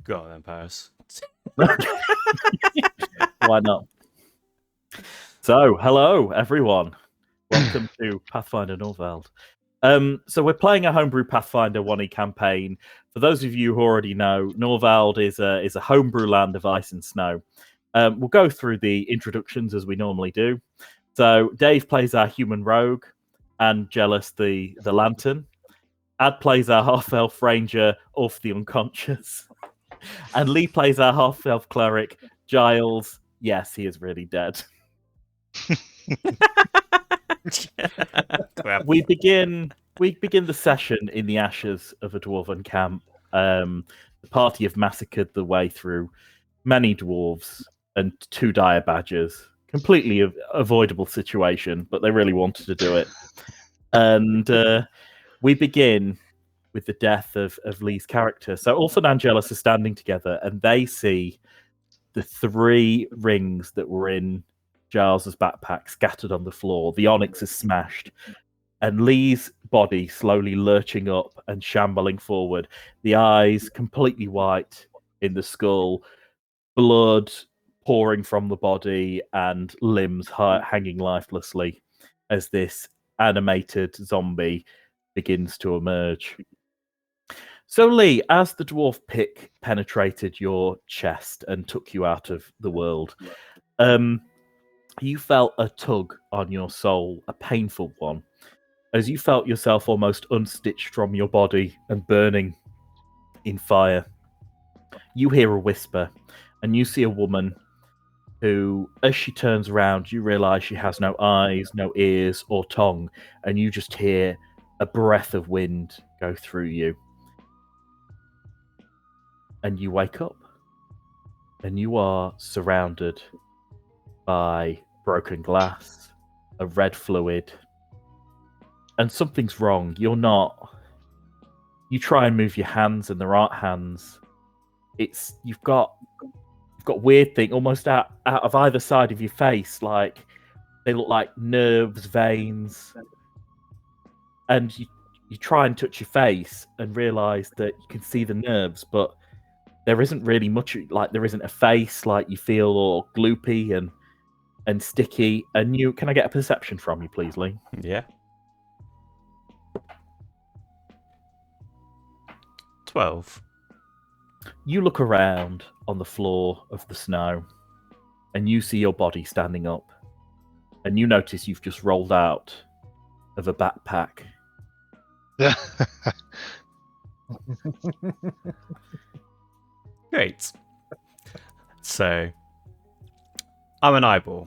Go on then, Paris. Why not? So, hello everyone. Welcome to Pathfinder Norveld. So we're playing a homebrew Pathfinder 1E campaign. For those of you who already know, Norveld is a homebrew land of ice and snow. We'll go through the introductions as we normally do. So Dave plays our human rogue, Angelus the lantern. Ad plays our half-elf ranger, Ulf the unconscious. And Lee plays our half-elf cleric, Giles. Yes, he is really dead. We begin the session in the ashes of a dwarven camp. The party have massacred the way through many dwarves and 2 dire badgers. Completely avoidable situation, but they really wanted to do it. And we begin with the death of Lee's character. So Ulf and Angelus are standing together, and they see the 3 rings that were in Giles's backpack scattered on the floor. The onyx is smashed, and Lee's body slowly lurching up and shambling forward. The eyes completely white in the skull, blood pouring from the body, and limbs hanging lifelessly as this animated zombie begins to emerge. So, Lee, as the dwarf pick penetrated your chest and took you out of the world, you felt a tug on your soul, a painful one, as you felt yourself almost unstitched from your body and burning in fire. You hear a whisper, and you see a woman who, as she turns around, you realise she has no eyes, no ears, or tongue, and you just hear a breath of wind go through you. And you wake up, and you are surrounded by broken glass, a red fluid, and something's wrong. You're not. You try and move your hands, and there aren't hands. You've got weird thing almost out of either side of your face, like they look like nerves, veins, and you try and touch your face and realize that you can see the nerves, but there isn't really much, like there isn't a face, like you feel all gloopy and sticky. And can I get a perception from you, please, Lee? Yeah. 12. You look around on the floor of the snow, and you see your body standing up, and you notice you've just rolled out of a backpack. Great. So, I'm an eyeball.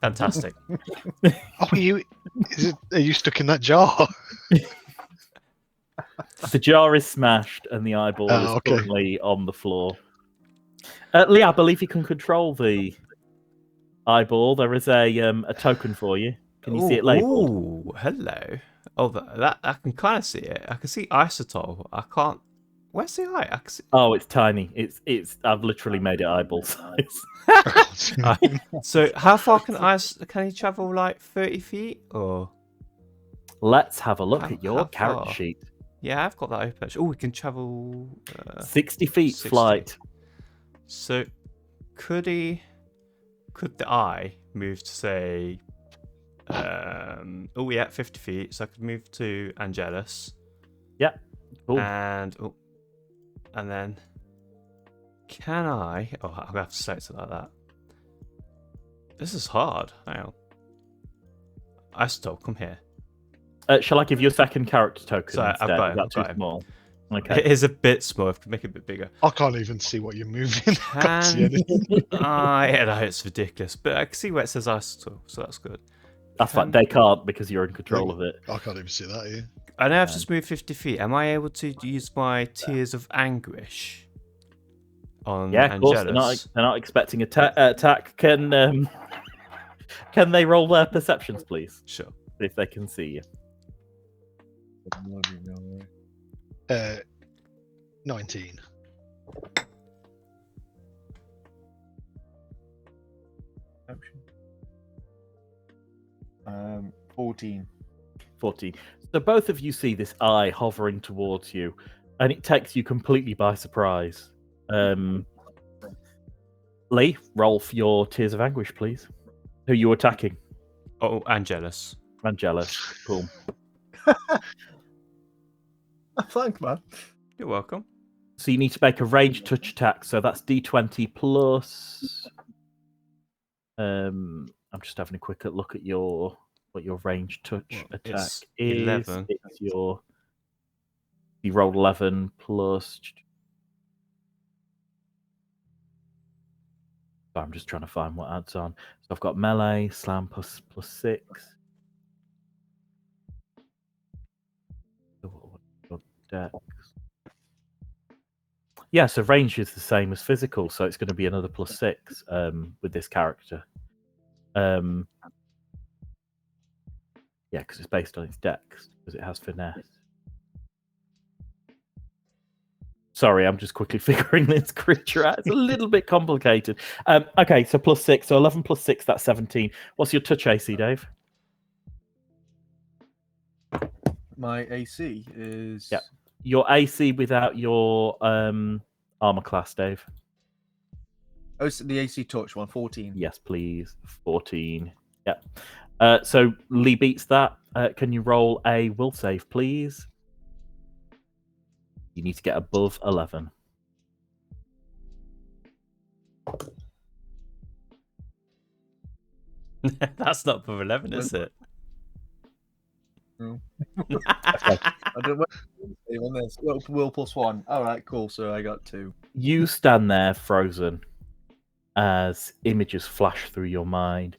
Fantastic. Oh, are you stuck in that jar? The jar is smashed, and the eyeball is currently on the floor. Lee, I believe you can control the eyeball. There is a token for you. Can you see it labeled? Oh, hello. Oh, that I can kind of see it. I can see isotol. I can't. Where's the eye? I can see... Oh, it's tiny. It's. I've literally made it eyeball size. So, how far can he travel? Like 30 feet, or? Let's have a look at your character sheet. Yeah, I've got that open. Oh, we can travel 60 feet 60. Flight. So, could the eye move to say? 50 feet. So I could move to Angelus. Yeah. Cool. And then can I? Oh, I'm gonna have to select it like that. This is hard. Hang on. Isotop, come here. Shall I give you a second character token? Sorry, instead? I've got Is that too small? Okay. It is a bit small. I can make it a bit bigger. I can't even see what you're moving. I can't see anything. Yeah, no, it's ridiculous. But I can see where it says isotop, so that's good. That's fine. They can't because you're in control of it. I can't even see that here. I know I've just moved 50 feet. Am I able to use my Tears of Anguish on Angelus? Of course. They're not expecting attack. Can they roll their perceptions, please? Sure. If they can see you. 19. 14. 14. So both of you see this eye hovering towards you, and it takes you completely by surprise. Lee, roll for your Tears of Anguish, please. Who are you attacking? Oh, Angelus. Angelus. Cool. Thanks, man. You're welcome. So you need to make a ranged touch attack. So that's D20 plus. I'm just having a quick look at what your ranged touch attack it's is. 11. It's you rolled 11 plus. I'm just trying to find what adds on. So I've got melee, slam plus 6. Dex. Yeah, so range is the same as physical, so it's going to be another plus 6 with this character. Yeah, because it's based on its dex, because it has finesse. Sorry, I'm just quickly figuring this creature out. It's a little bit complicated. Okay, so plus 6. So 11 plus 6, that's 17. What's your touch AC, Dave? My AC is... Yeah. Your AC without your armor class, Dave. Oh, it's the AC touch one, 14. Yes, please. 14. Yeah. So Lee beats that. Can you roll a will save, please? You need to get above 11. That's not above 11, is it? No. I don't on this. Will plus 1. All right, cool. So I got 2. You stand there frozen as images flash through your mind.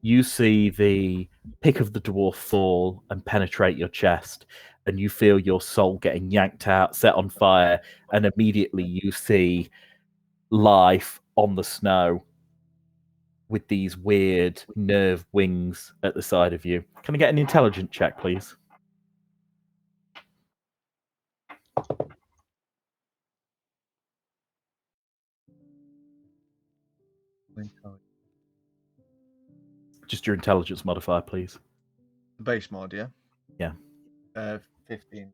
You see the pick of the dwarf fall and penetrate your chest, and you feel your soul getting yanked out, set on fire, and immediately you see life on the snow with these weird nerve wings at the side of you. Can I get an intelligence check, please? Just your intelligence modifier, please. Base mod, yeah? Yeah. 15.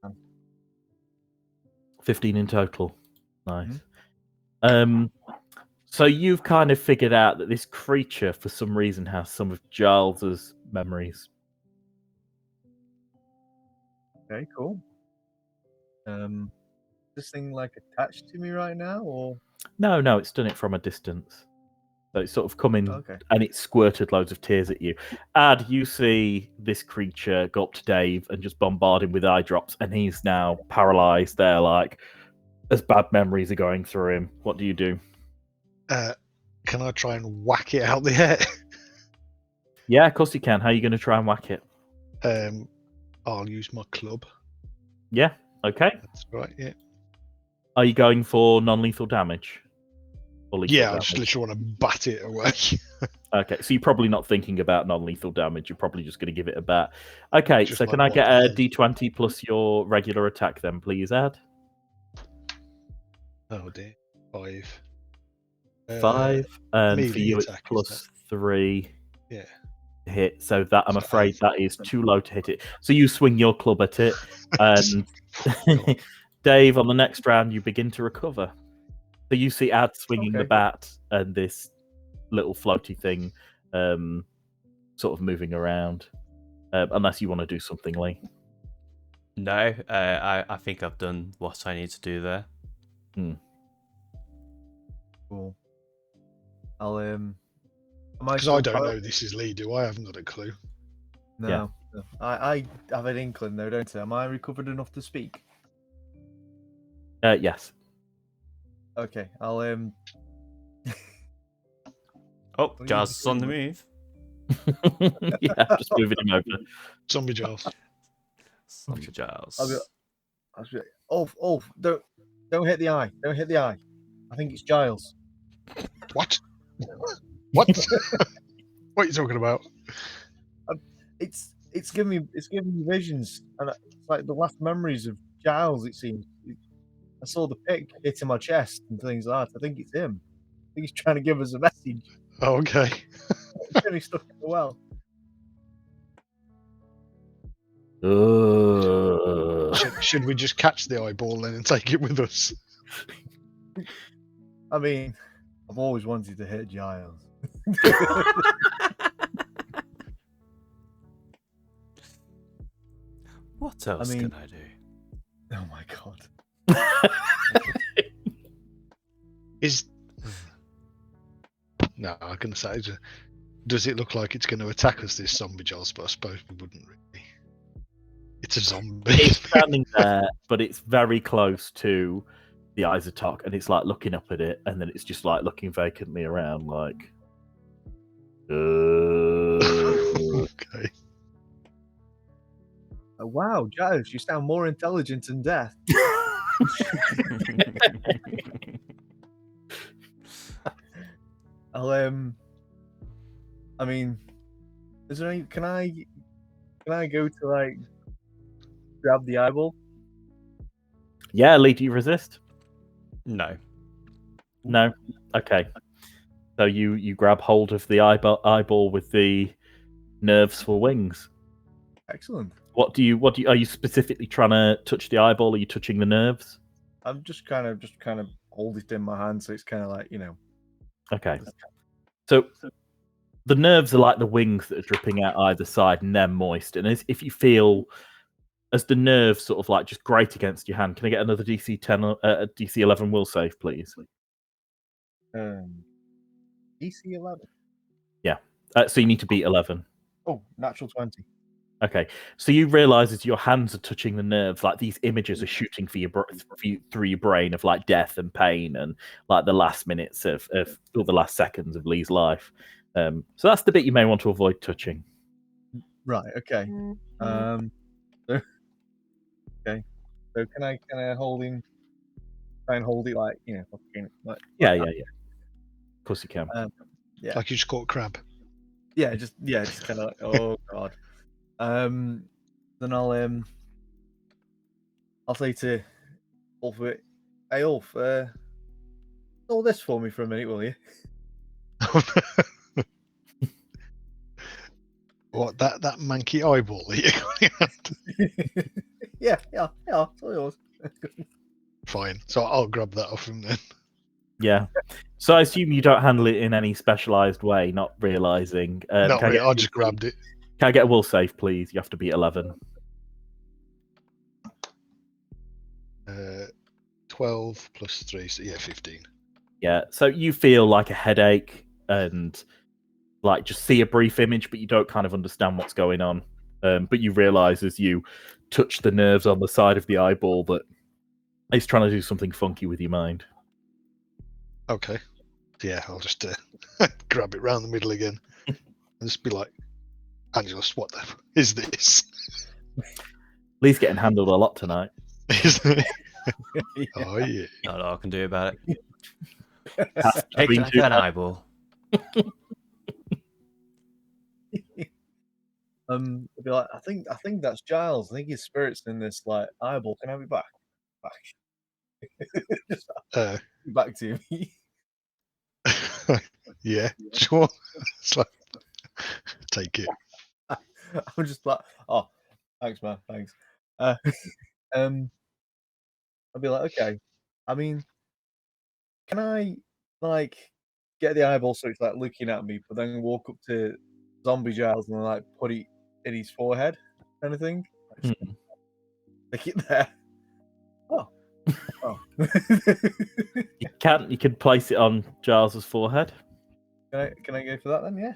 15 in total. Nice. So you've kind of figured out that this creature, for some reason, has some of Giles's memories. Okay, cool. This thing like attached to me right now, or? No, it's done it from a distance. So it's sort of come in Okay. and it squirted loads of tears at you. Ad, you see this creature go up to Dave and just bombard him with eye drops, and he's now paralyzed there, like, as bad memories are going through him. What do you do? Can I try and whack it out the air? Yeah, of course you can. How are you going to try and whack it? I'll use my club. Yeah, okay. That's right, yeah. Are you going for non-lethal damage? Or lethal Yeah, I damage? just literally want to bat it away. Okay, so you're probably not thinking about non-lethal damage. You're probably just going to give it a bat. Okay, Just so like can I one get a percent. d20 plus your regular attack then, please, Ad? Oh dear. 5. 5. And for melee you, it's attack, plus 3 Yeah. to hit. So that, I'm So afraid, 5. that is too low to hit it. So you swing your club at it, and God. Dave, on the next round, you begin to recover. So you see Ad swinging the Okay. bat and this little floaty thing sort of moving around. Unless you want to do something, Lee. No, I think I've done what I need to do there. Cool. I'll Because I don't know this is Lee, do I? I haven't got a clue. No. Yeah. No. I have an inkling though, don't I? Am I recovered enough to speak? Yes. Okay, I'll Oh, you Giles is on the doing, move. Yeah, just moving him over. Zombie Giles. Zombie Giles. I'll be Ulf, don't hit the eye. Don't hit the eye. I think it's Giles. What? What? What are you talking about? It's giving me visions, and it's like the last memories of Giles. It seems I saw the pick hitting my chest and things like that. I think it's him. I think he's trying to give us a message. Oh, okay. He's getting stuck in the well. Should we just catch the eyeball then and take it with us? I mean, I've always wanted to hit Giles. What else mean- can I do? Oh my god. Is no, I'm gonna say, does it look like it's going to attack us, this zombie Giles? But I suppose we wouldn't really. It's a zombie. It's standing there, but it's very close to the Isotoc, and it's like looking up at it, and then it's just like looking vacantly around, like. Okay. Oh, wow, Giles, you sound more intelligent than death. I'll I mean, is there any? Can I go to like grab the eyeball? Yeah, Lee, do you resist? No. No. Okay. So you grab hold of the eyeball with the nerves for wings. Excellent. What do you? Are you specifically trying to touch the eyeball? Are you touching the nerves? I'm just kind of hold it in my hand, so it's kind of like, you know. Okay. So the nerves are like the wings that are dripping out either side, and they're moist. And if you feel as the nerves sort of like just grate against your hand, can I get another DC 10, DC 11 will save, please? DC 11. So you need to beat 11. Oh, natural 20. Okay, so you realise as your hands are touching the nerves, like these images are shooting through your brain of like death and pain and like the last minutes of or the last seconds of Lee's life. So that's the bit you may want to avoid touching. Right. Okay. Okay. So can I hold him? Try and hold it like, you know, fucking like. Yeah. Of course you can. Yeah. Like you just caught a crab. Yeah. Just kind of like, oh god. Then I'll say to Ulf, hey Ulf, hold this for me for a minute, will you? What, that manky eyeball that you're going after? yeah, it's all yours. Fine. So I'll grab that off him then. Yeah. So I assume you don't handle it in any specialised way, not realising. Not really. I just grabbed it. Can I get a will save, please? You have to beat 11. 12 plus 3, so yeah, 15. Yeah. So you feel like a headache and like just see a brief image, but you don't kind of understand what's going on. But you realise as you touch the nerves on the side of the eyeball that it's trying to do something funky with your mind. Okay. Yeah, I'll just grab it round the middle again and just be like, Angelus, what the is this? Lee's getting handled a lot tonight. Oh yeah. Not all I can do about it. Pass Take between like two an men. eyeball. I'd be like, I think that's Giles. I think his spirit's in this like eyeball. Can I have it back? Just back to me. Yeah, sure. It's like, take it. I'm just like, oh, thanks, man, thanks. I'd be like, okay. I mean, can I like get the eyeball so it's like looking at me, but then walk up to Zombie Giles and like put it in his forehead, kind of thing? Like, stick it there. Oh. You can place it on Giles's forehead. Can I go for that then?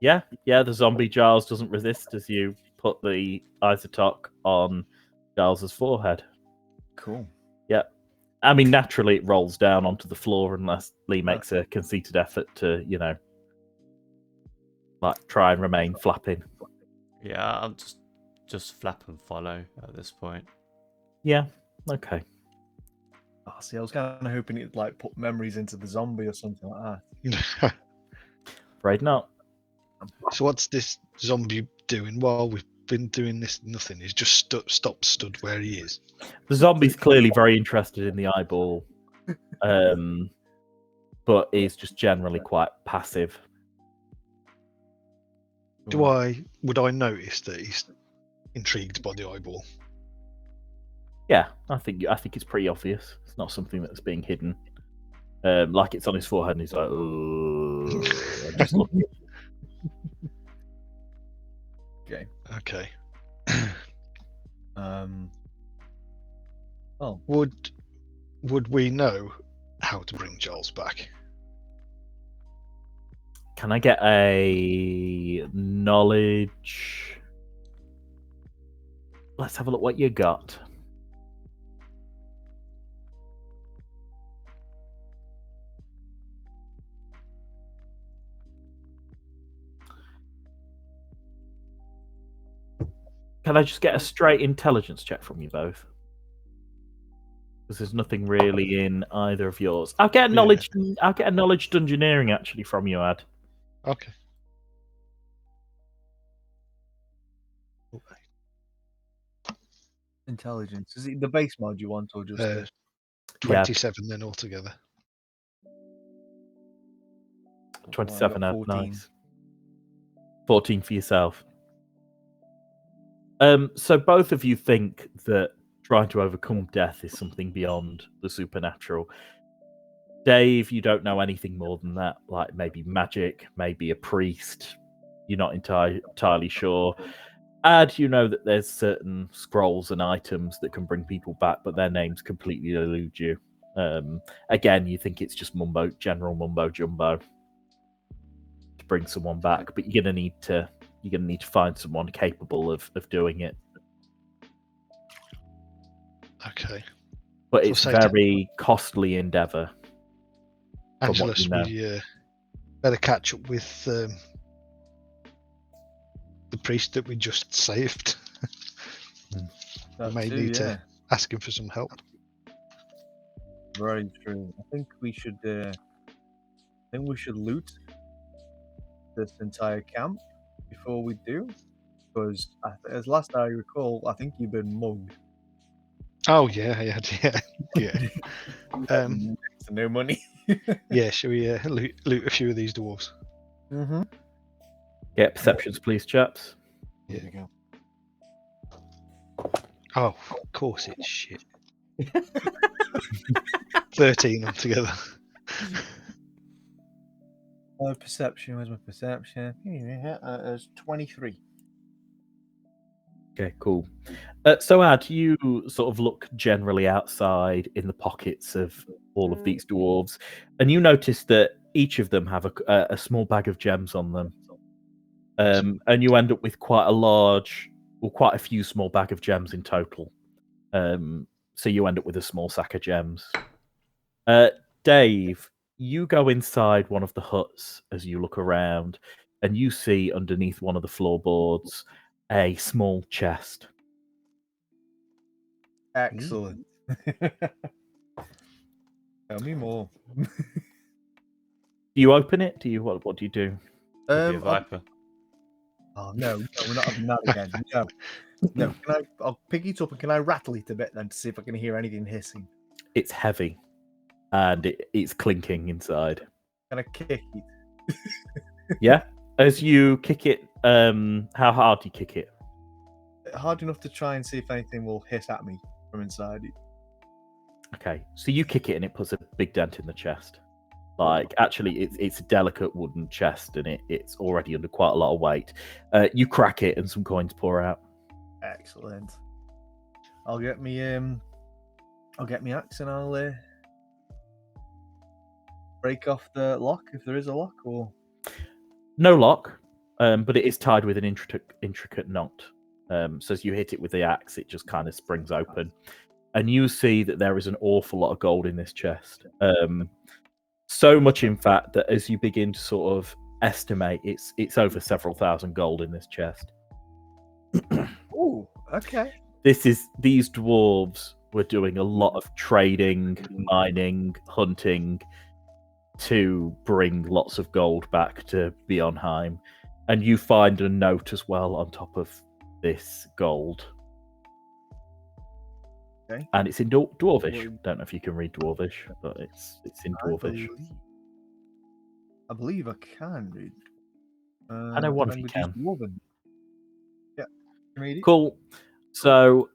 Yeah. The zombie Giles doesn't resist as you put the Isotoc on Giles's forehead. Cool. Yeah. I mean, naturally it rolls down onto the floor unless Lee makes a conceited effort to, like try and remain flapping. Yeah, I'll just flap and follow at this point. Yeah. Okay. Oh, see, I was kind of hoping it'd like put memories into the zombie or something like that. Afraid not. So what's this zombie doing while we've been doing this? Nothing. He's just stood where he is. The zombie's clearly very interested in the eyeball, but is just generally quite passive. Would I notice that he's intrigued by the eyeball? Yeah, I think it's pretty obvious. It's not something that's being hidden. Like it's on his forehead, and he's like, "Oh," just looking. Okay. Okay. Oh, Would we know how to bring Giles back? Can I get a knowledge? Let's have a look what you got. Can I just get a straight intelligence check from you both? Because there's nothing really in either of yours. I'll get a knowledge. I'll get a knowledge dungeoneering actually from you, Ad. Okay. intelligence. Is it the base mod you want, or just the... 27 then altogether. 27 Ad. 14. Nice. 14 for yourself. So both of you think that trying to overcome death is something beyond the supernatural. Dave, you don't know anything more than that. Like maybe magic, maybe a priest. You're not entirely sure. Ad, you know that there's certain scrolls and items that can bring people back, but their names completely elude you. Again, you think it's just general mumbo jumbo to bring someone back, but you're gonna need to find someone capable of doing it. Okay. But So it's say a very costly endeavor. From what Angelus, you know. we better catch up with the priest that we just saved. We may need to ask him for some help. Very true. I think we should. Loot this entire camp before we do, because as last I recall, I think you've been mugged. Oh yeah. No money. Yeah. Shall we loot a few of these dwarves? Mm-hmm. Get perceptions, please, chaps. Here we go. Oh, of course it's shit. 13 altogether. Perception. Where's my perception? It's 23. Okay, cool. So, Ad, you sort of look generally outside in the pockets of all of these dwarves, and you notice that each of them have a small bag of gems on them. And you end up with quite a few small bag of gems in total. So you end up with a small sack of gems. Dave, you go inside one of the huts as you look around, and you see underneath one of the floorboards a small chest. Excellent. Tell me more. Do you open it? What do you do? Could be a viper. Oh no, we're not having that again. No. I'll pick it up and can I rattle it a bit then to see if I can hear anything hissing? It's heavy, and it's clinking inside. Can I kick it? Yeah. As you kick it, how hard do you kick it? Hard enough to try and see if anything will hiss at me from inside it. Okay, so you kick it and it puts a big dent in the chest. Like, actually, it's a delicate wooden chest and it's already under quite a lot of weight. You crack it and some coins pour out. Excellent. I'll get me axe and I'll break off the lock if there is a lock, or No lock, but it is tied with an intricate knot. So as you hit it with the axe, it just kind of springs open. And you see that there is an awful lot of gold in this chest. So much, in fact, that as you begin to sort of estimate, it's over several thousand gold in this chest. oh, okay. These dwarves were doing a lot of trading, mining, hunting to bring lots of gold back to Bionheim. And you find a note as well on top of this gold. Okay. And it's in Dwarvish. Don't know if you can read Dwarvish, but it's in Dwarvish. I believe I can read. I know one of you can. Dwarven. Yeah, can read it. Cool. So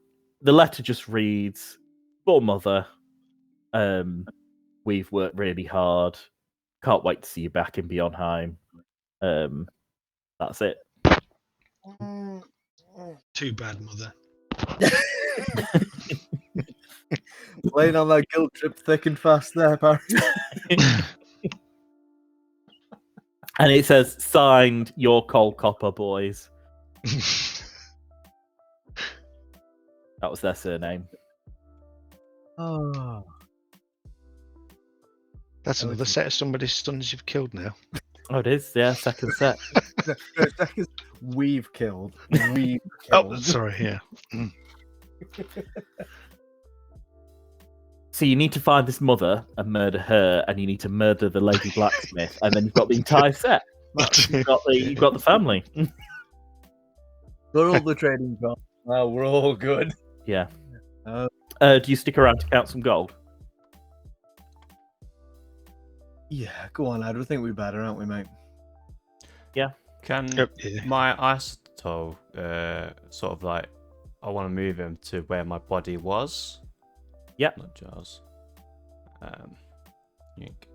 the letter just reads, "Poor mother, we've worked really hard. Can't wait to see you back in Beyondheim." That's it. Too bad, mother. Laying on that guilt trip thick and fast there, Barry. And it says, "Signed, your Coal Copper boys." That was their surname. Oh. That's another set of somebody's sons you've killed now. Oh, it is. Yeah, second set. We've killed. We've Oh, killed. sorry, yeah. So you need to find this mother and murder her, and you need to murder the lady blacksmith, and then you've got the entire set. You've got the family. Got all the trading cards. Now we're all good. Yeah. Uh, Do you stick around to count some gold? Yeah, go on, lad. We think we're better, aren't we, mate? Can Yeah. my isotope sort of like, I want to move him to where my body was? Yep. Not Giles. Yank.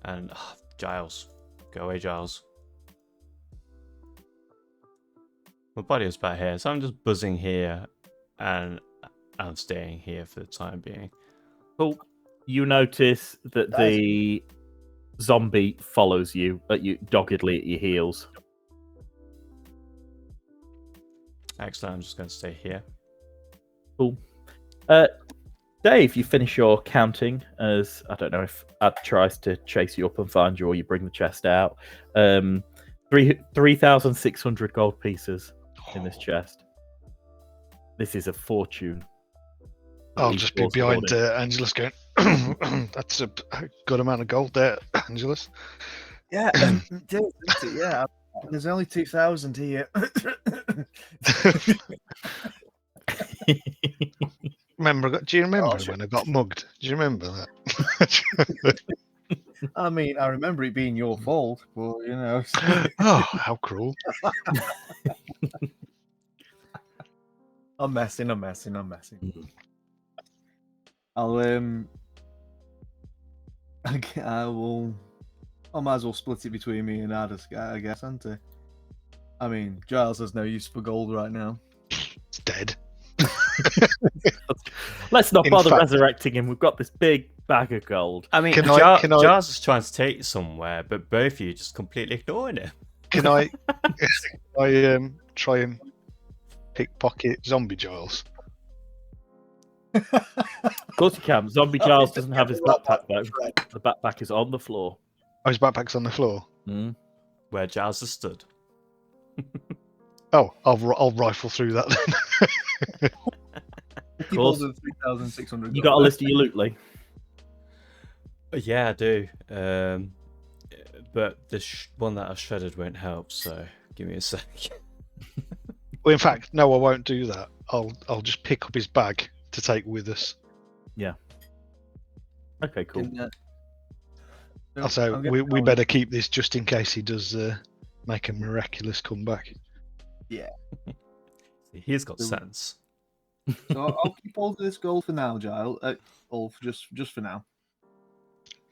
And Giles. Go away, Giles. My body was back here, so I'm just buzzing here and I'm staying here for the time being. Cool. You notice that the zombie follows you, doggedly at your heels. Excellent, I'm just going to stay here. Cool. Dave, you finish your counting as, I don't know if Ad tries to chase you up and find you or you bring the chest out. 3,600 gold pieces in this chest. This is a fortune. I'll just be behind Angelus going, that's a good amount of gold there, Angelus. Yeah, yeah. There's only 2,000 here. Do you remember when I got mugged? Do you remember that? I mean, I remember it being your fault, but you know. Oh, how cruel. I'm messing. I might as well split it between me and Adis, I guess, aren't I? I mean, Giles has no use for gold right now. It's dead. Let's not In bother fact- resurrecting him. We've got this big bag of gold. I mean, Can I- Giles is trying to take you somewhere, but both of you just completely ignoring it. Can I try and pickpocket Zombie Giles? Of course you can. Zombie Giles doesn't have his backpack though. The backpack is on the floor. Oh, his backpack's on the floor. Where Giles has stood. Oh, I'll rifle through that then. Keep all the 3,600. You got a list of your loot, Lee? Yeah, I do. But the one that I shredded won't help, so give me a sec. Well, in fact, no, I won't do that. I'll just pick up his bag to take with us. Okay, cool. So we better keep this just in case he does make a miraculous comeback. He's got sense. So I'll keep all of this gold for now, Giles. Ulf, just for now.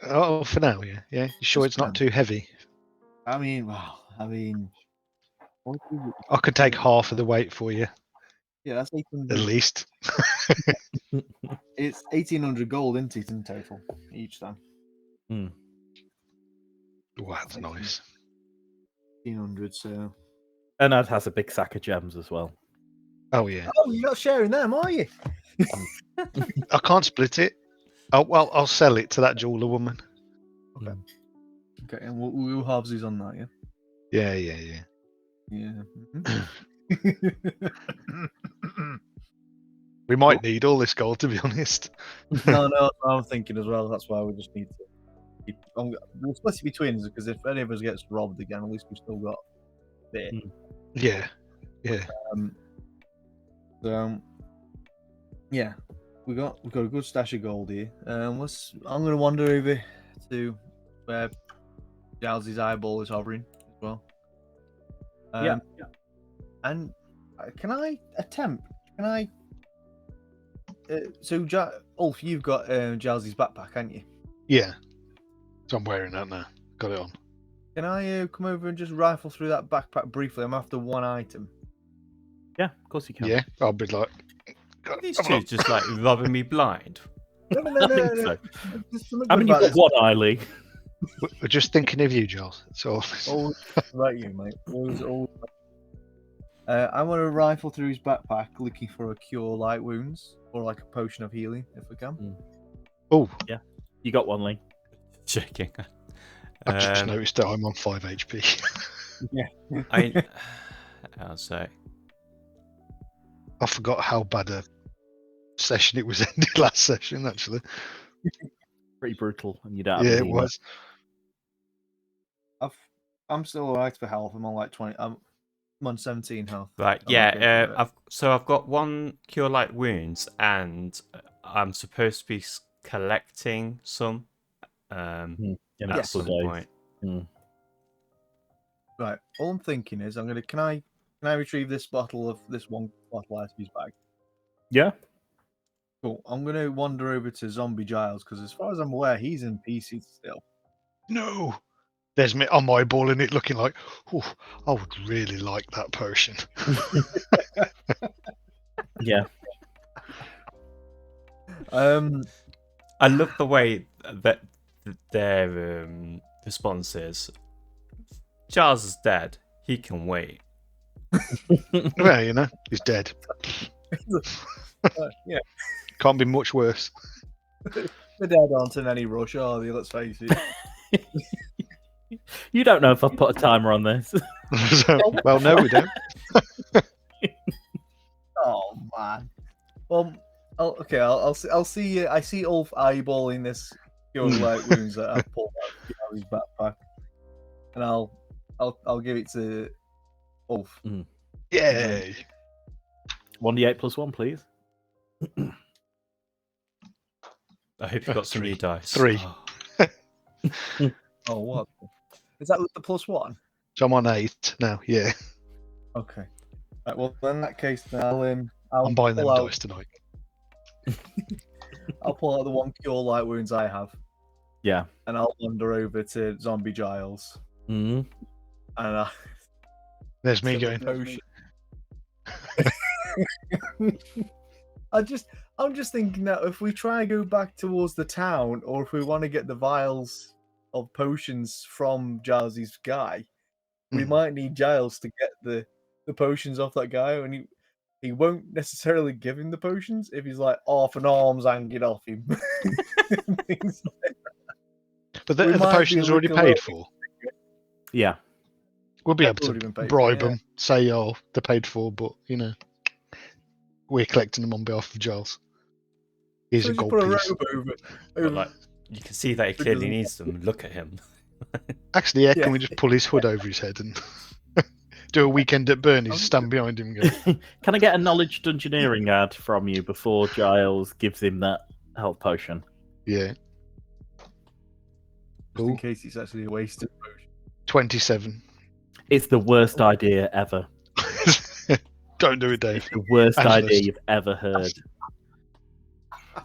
Oh, for now, yeah. You sure Just it's not too heavy? I mean, what is it? I could take half of the weight for you, Yeah, that's at 800. least. It's 1,800 gold, isn't it, in total each time? Wow, that's nice. 1,800. So. And Ad has a big sack of gems as well. Oh yeah. Oh, you're not sharing them, are you? I can't split it. Oh well, I'll sell it to that jeweler woman. Okay, and we'll halvesies on that, Yeah. yeah. We might need all this gold, to be honest. No, that's what I'm thinking as well. That's why we just need to. We'll split it between us because if any of us gets robbed again, at least we've still got a bit. Yeah. So, yeah, we got a good stash of gold here. I'm going to wander over to where Giles' eyeball is hovering as well. Yeah. And can I Ulf, you've got Giles' backpack, haven't you? Yeah. So I'm wearing that now. Got it on. Can I come over and just rifle through that backpack briefly? I'm after one item. Yeah, of course you can. Yeah, I'll be like. Are these have a two look. just like robbing me blind? No, I think so. Just something I good mean, you've about got this. one eye, Lee. We're just thinking of you, Giles. That's all. Always about you, mate. Always. I want to rifle through his backpack looking for a cure light wounds or like a potion of healing if I can. Oh, You got one, Lee. Checking. I've just noticed that I'm on 5 HP. I'll say. I forgot how bad a session it was ended last session, actually. Pretty brutal, and you don't have Yeah, a it healer. was. I'm still alright for health. I'm on like 20. I'm on 17 health. Right, I'm okay for it. I've got one cure light wounds, and I'm supposed to be collecting some. In a At couple some of days. point. Right. All I'm thinking is can I retrieve this one bottle out of his bag? Yeah. Cool. I'm gonna wander over to Zombie Giles because as far as I'm aware, he's in pieces still. No. There's me. I'm eyeballing it, looking like, oh, I would really like that potion. Yeah. I love the way that their response is. Giles is dead. He can wait. Well, you know, he's dead. Yeah. Can't be much worse. The dead aren't in any rush, are they? Let's face it. You don't know if I've put a timer on this. Well, no, we don't. Oh man. Well, I'll see. I see Ulf eyeballing this cure light wounds that I pulled out of his backpack, and I'll give it to Ulf. Yay. 1d8 plus 1, please. I hope you got some new dice. 3. Oh. Oh, what? Is that with the +1? So I'm on 8 now. Yeah. Okay. Right, well, in that case, then I'll I'm buying them pull out. dice tonight. I'll pull out the one cure light wounds I have, Yeah. and I'll wander over to Zombie Giles, Mm. and There's me get going. the potion. I'm just thinking that if we try and go back towards the town, or if we want to get the vials of potions from Giles' guy, we might need Giles to get the potions off that guy, and he won't necessarily give him the potions if he's like half an arm's hanging off him. Things like that. But the We might be potion's already looking a paid little- for. Yeah. We'll be They've able already to been paid for, bribe yeah. them, say, oh, they're paid for, but, you know, we're collecting them on behalf of Giles. Here's So a just gold put a piece. robe over. But like, you can see that he clearly doesn't- needs them. Look at him. Actually, yeah, Yeah. can we just pull his hood over his head and do a weekend at Bernie's, stand behind him and go, Can I get a knowledge dungeoneering ad from you before Giles gives him that health potion? yeah, Just in case it's actually a waste of potion. 27. It's the worst idea ever. Don't do it, Dave. It's the worst Angelus. idea you've ever heard.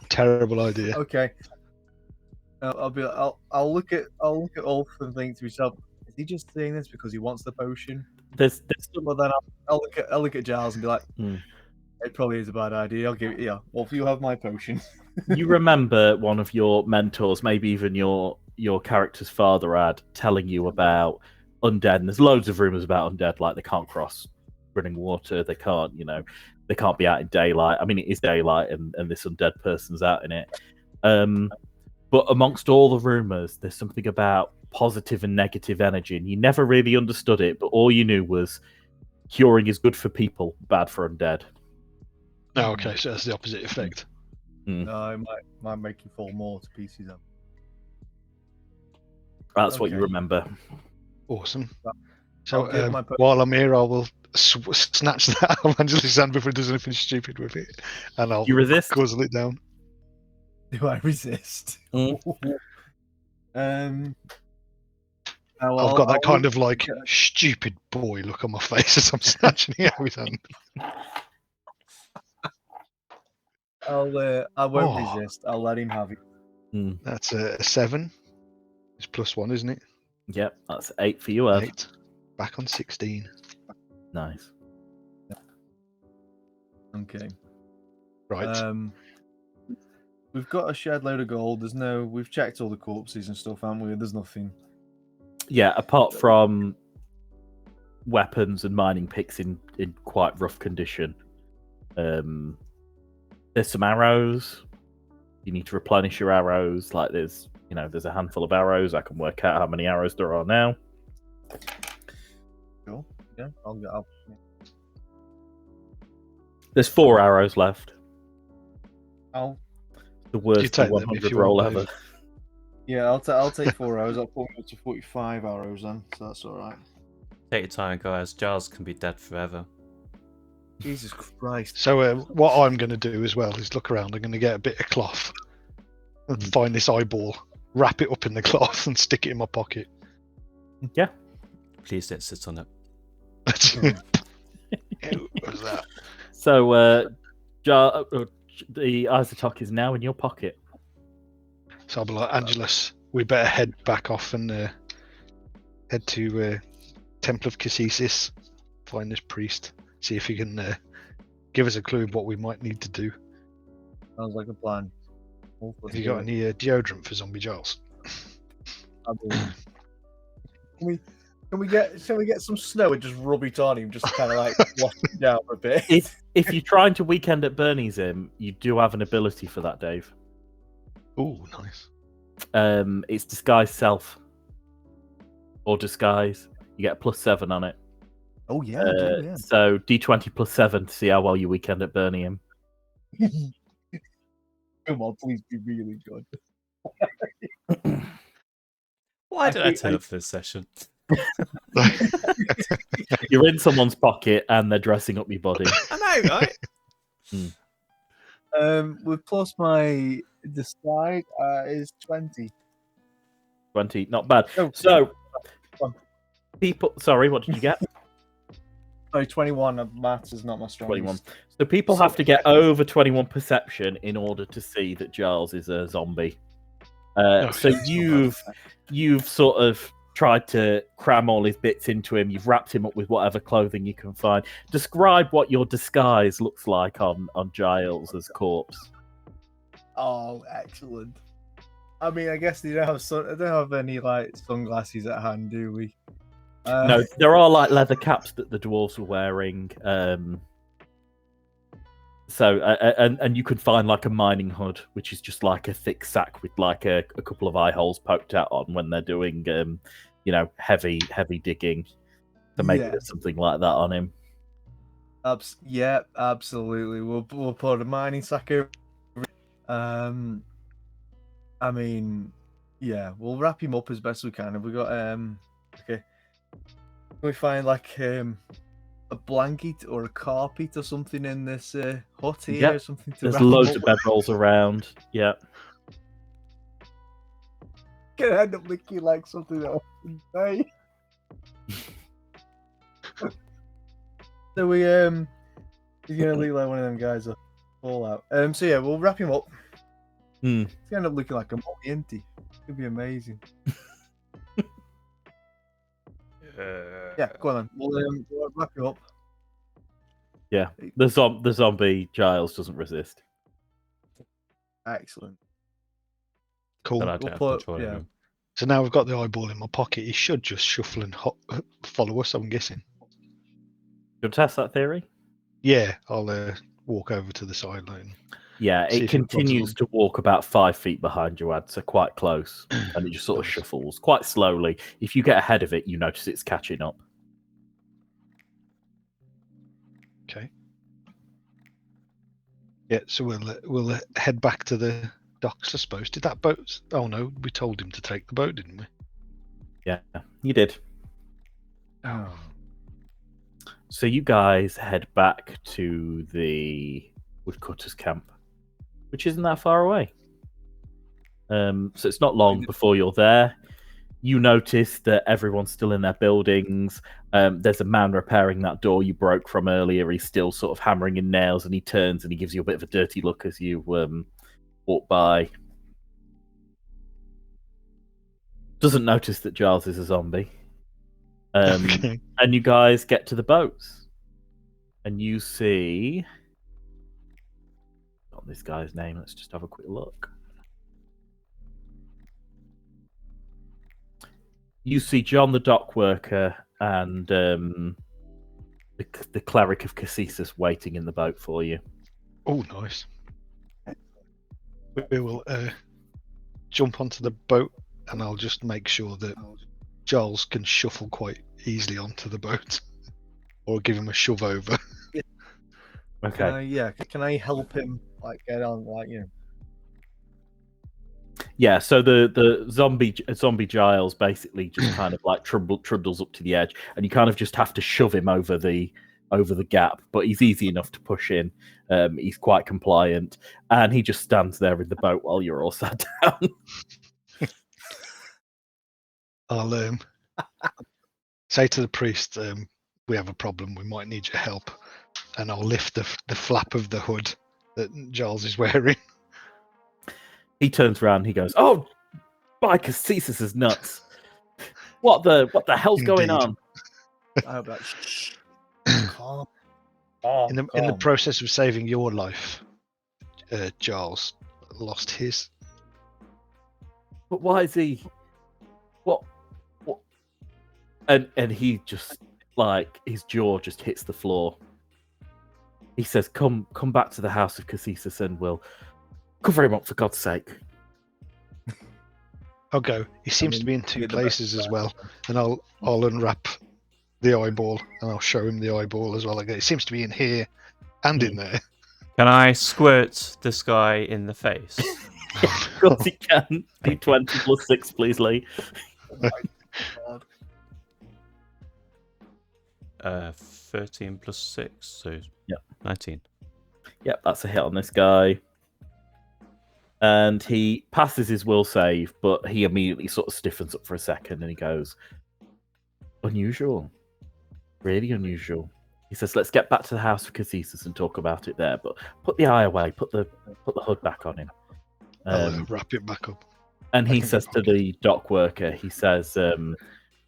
Terrible idea. Okay. I'll look at Ulf and think to myself, is he just saying this because he wants the potion? There's some, Well, then I'll look at Giles and be like, Hmm. it probably is a bad idea. I'll give it. Yeah, Ulf, you have my potion. you remember one of your mentors, maybe even your character's father, had telling you about undead, and there's loads of rumors about undead, like they can't cross running water, they can't be out in daylight. I mean, it is daylight, and this undead person's out in it. But amongst all the rumors, there's something about positive and negative energy, and you never really understood it, but all you knew was curing is good for people, bad for undead. Oh, okay, so that's the opposite effect. No, it might make you fall more to pieces. That's what you Okay. remember. Awesome. I'll So give my po- while I'm here, I will snatch that out of Angelus' hand before he does anything stupid with it, and I'll You resist? guzzle it down. Do I resist? Mm. I've got that kind of like stupid boy look on my face as I'm snatching it out of his hand. I won't Oh. resist. I'll let him have it. That's a 7. It's +1, isn't it? Yep, that's 8 for you, Ev. 8. Back on 16. Nice. Okay. Right. We've got a shed load of gold. We've checked all the corpses and stuff, haven't we? There's nothing. Yeah, apart from weapons and mining picks in quite rough condition. There's some arrows. You need to replenish your arrows. Like there's a handful of arrows. I can work out how many arrows there are now. Cool. Yeah, I'll get up. There's 4 arrows left. I'll The worst take them if 100 you roll want, ever. Dave. Yeah, I'll take 4 arrows. I'll put me up to 45 arrows then, so that's all right. Take your time, guys. Giles can be dead forever. Jesus Christ! So what I'm going to do as well is look around. I'm going to get a bit of cloth and find this eyeball, wrap it up in the cloth, and stick it in my pocket. Yeah. Please don't sit on it. Ew, what was that? So the Isotoc is now in your pocket. So I'll be like, Angelus, we better head back off and head to Temple of Cassis, find this priest, see if he can give us a clue of what we might need to do. Sounds like a plan. Have you got any deodorant for Zombi Giles? Can we get some snow and just rub it on him, just kind of like wash it down a bit? If you're trying to weekend at Bernie's him, you do have an ability for that, Dave. Oh, nice. It's disguise self or disguise. You get a +7 on it. Oh yeah, I do, yeah. So D20 +7 to see how well you weekend at Bernie him. Come on, please be really good. Why did I turn up for this session? You're in someone's pocket and they're dressing up your body. I know, right? With plus my disguise is 20. 20, not bad. Oh, So, people. Sorry, what did you get? Sorry, 21. Maths is not my strongest. 21. So people have to get over 21 perception in order to see that Giles is a zombie. So you've sort of tried to cram all his bits into him. You've wrapped him up with whatever clothing you can find. Describe what your disguise looks like on Giles's corpse. Oh, excellent. I mean, I guess I don't have any like sunglasses at hand, do we? No, there are like leather caps that the dwarves were wearing. And you could find like a mining hood, which is just like a thick sack with like a couple of eye holes poked out on when they're doing, heavy digging. So maybe there's something like that on him. Yeah, absolutely. We'll put a mining sack over. I mean, yeah, we'll wrap him up as best we can. Have we got okay? Can we find like a blanket or a carpet or something in this hut here? Yep. Or something to There's wrap him loads up of bedrolls around. Yeah. Gonna end up looking like something that I say. So he's gonna look like one of them guys that fall out. So yeah, we'll wrap him up. He's gonna end up looking like a mummy, isn't he? It'd be amazing. Yeah, go on then. We'll wrap him up. Yeah. The zombie Giles doesn't resist. Excellent. Cool. But I don't have control over him. So now we've got the eyeball in my pocket. He should just shuffle and follow us, I'm guessing. You want to test that theory? Yeah, I'll walk over to the sideline. Yeah, See it if you've got continues some- to walk about 5 feet behind you, Ad, so quite close. And it just sort of shuffles quite slowly. If you get ahead of it, you notice it's catching up. Okay. Yeah, so we'll head back to the docks, I suppose. Did that boat? Oh no, we told him to take the boat, didn't we? Yeah, you did. Oh. So you guys head back to the woodcutters camp, which isn't that far away. So it's not long before you're there. You notice that everyone's still in their buildings. There's a man repairing that door you broke from earlier. He's still sort of hammering in nails, and he turns and he gives you a bit of a dirty look as you walk by. Doesn't notice that Giles is a zombie. Okay. And you guys get to the boats. And you see... Got this guy's name. Let's just have a quick look. You see John the dock worker and the cleric of Cassis waiting in the boat for you. Oh, nice. We will jump onto the boat, and I'll just make sure that Giles can shuffle quite easily onto the boat, or give him a shove over. Okay. Can I help him like get on, like, you know? Yeah, so the zombie Giles basically just kind of like trundles up to the edge, and you kind of just have to shove him over the gap. But he's easy enough to push in. He's quite compliant, and he just stands there in the boat while you're all sat down. I'll say to the priest, we have a problem. We might need your help, and I'll lift the flap of the hood that Giles is wearing. He turns around. He goes, "Oh, by Cassis is nuts! What the hell's going Indeed. on?" I'm like, shh, calm. In the process of saving your life, Giles lost his. But why is he? What? And he just like his jaw just hits the floor. He says, "Come back to the house of Cassis, and we'll cover him up for God's sake." I'll go. He seems to be in two places as well, and I'll unwrap the eyeball and I'll show him the eyeball as well. Again, it seems to be in here and in there. Can I squirt this guy in the face? Of course he can. D20 plus 6, please, Lee. Oh my God. 13 plus 6, so Yep. 19. Yep, that's a hit on this guy. And he passes his will save, but he immediately sort of stiffens up for a second and he goes, "Unusual. Really unusual." He says, "Let's get back to the house of Cassis and talk about it there, but put the eye away, put the hood back on him." I'll wrap it back up. And he says to the dock worker, he says,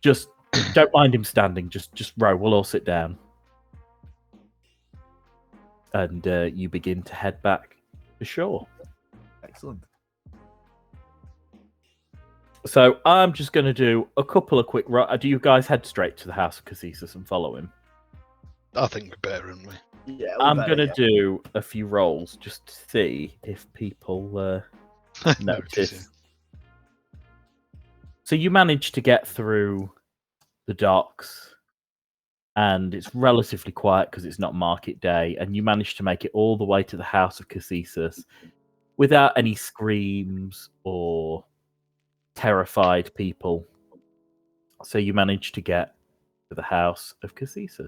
"Just don't mind him standing, just row, we'll all sit down." And you begin to head back to shore. Excellent. So I'm just going to do a couple of quick... Do you guys head straight to the house of Cassis and follow him? I think we're better, aren't we? Yeah, I'm going to do a few rolls just to see if people notice. So you manage to get through the docks, and it's relatively quiet because it's not market day, and you manage to make it all the way to the house of Cassis without any screams or terrified people. So you manage to get to the house of Cassis.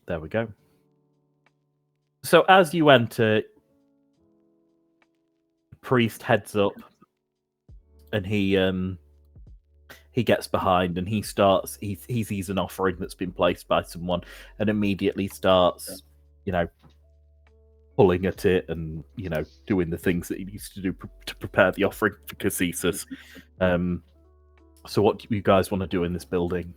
There we go. So as you enter, the priest heads up, and he gets behind, and he sees an offering that's been placed by someone, and immediately starts, pulling at it and doing the things that he needs to do to prepare the offering for Cassis. So what do you guys want to do in this building?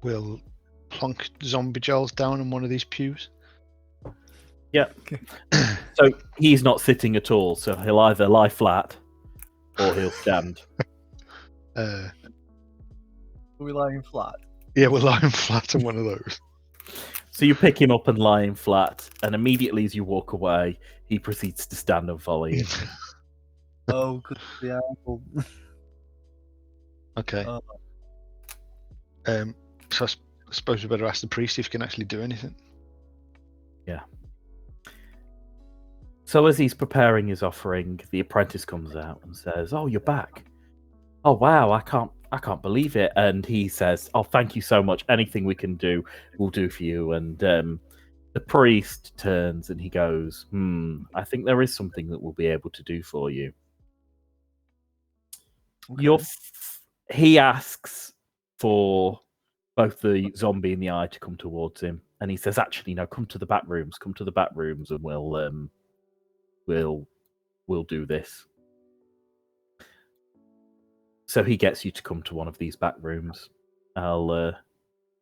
We'll plonk Zombi Giles down in one of these pews. Yeah. So he's not sitting at all, so he'll either lie flat or he'll stand. Are we lying flat? Yeah, we're lying flat on one of those. So you pick him up and lie him flat, and immediately as you walk away, he proceeds to stand and volley you. Oh, good. Yeah. Okay. So I suppose we better ask the priest if he can actually do anything. Yeah. So as he's preparing his offering, the apprentice comes out and says, "Oh, you're back. Oh, wow, I can't I can't believe it. And he says, oh, thank you so much. Anything we can do, we'll do for you. And the priest turns and he goes, I think there is something that we'll be able to do for you. Okay. He asks for both the zombie and the eye to come towards him. And he says, actually, no, come to the back rooms, and we'll do this. So he gets you to come to one of these back rooms. Are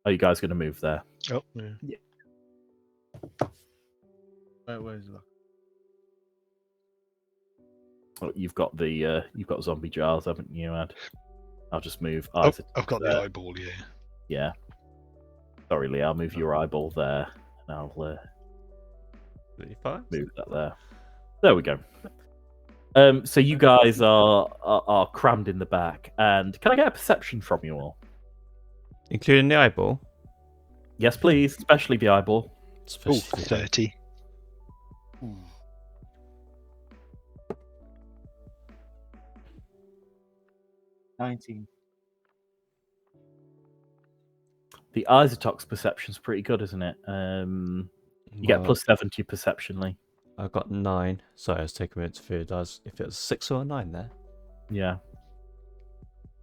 you guys going to move there? Oh, yeah. Where's that? Oh, you've got Zombie Giles, haven't you, Ad? I'll just move. Oh, I've got the eyeball, yeah. Yeah. Sorry, Lee, I'll move your eyeball there. And I'll move that there. There we go. So you guys are crammed in the back. And can I get a perception from you all? Including the eyeball? Yes, please. Especially the eyeball. Oh, 30. 19. The Isotoc's perception's pretty good, isn't it? You get plus 7 to your perception, Lee. I got 9. Sorry, I was taking a minute to figure it out if it was 6 or a 9 there. Yeah.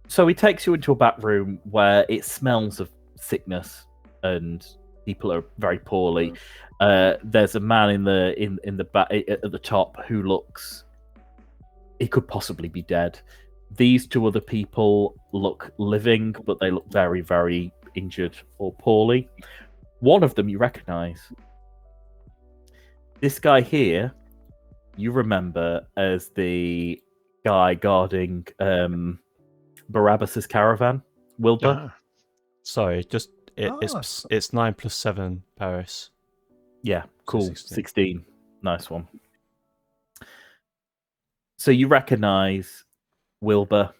So he takes you into a back room where it smells of sickness and people are very poorly. There's a man in the back at the top who looks. He could possibly be dead. These two other people look living, but they look very, very injured or poorly. One of them you recognize. This guy here, you remember as the guy guarding Barabbas's caravan, Wilbur. Sorry, just it's 9 plus 7, Paris. Yeah, cool. 16. 16. Nice one. So you recognize Wilbur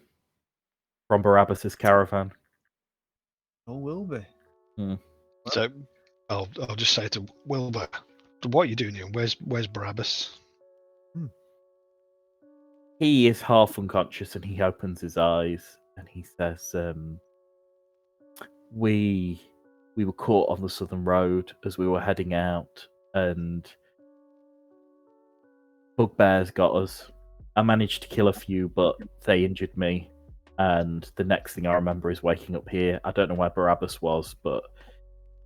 from Barabbas's caravan. Oh, will be. So I'll just say to Wilbur, what are you doing here? Where's Barabbas? He is half unconscious and he opens his eyes and he says, we were caught on the southern road as we were heading out and bugbears got us. I managed to kill a few, but they injured me. And the next thing I remember is waking up here. I don't know where Barabbas was, but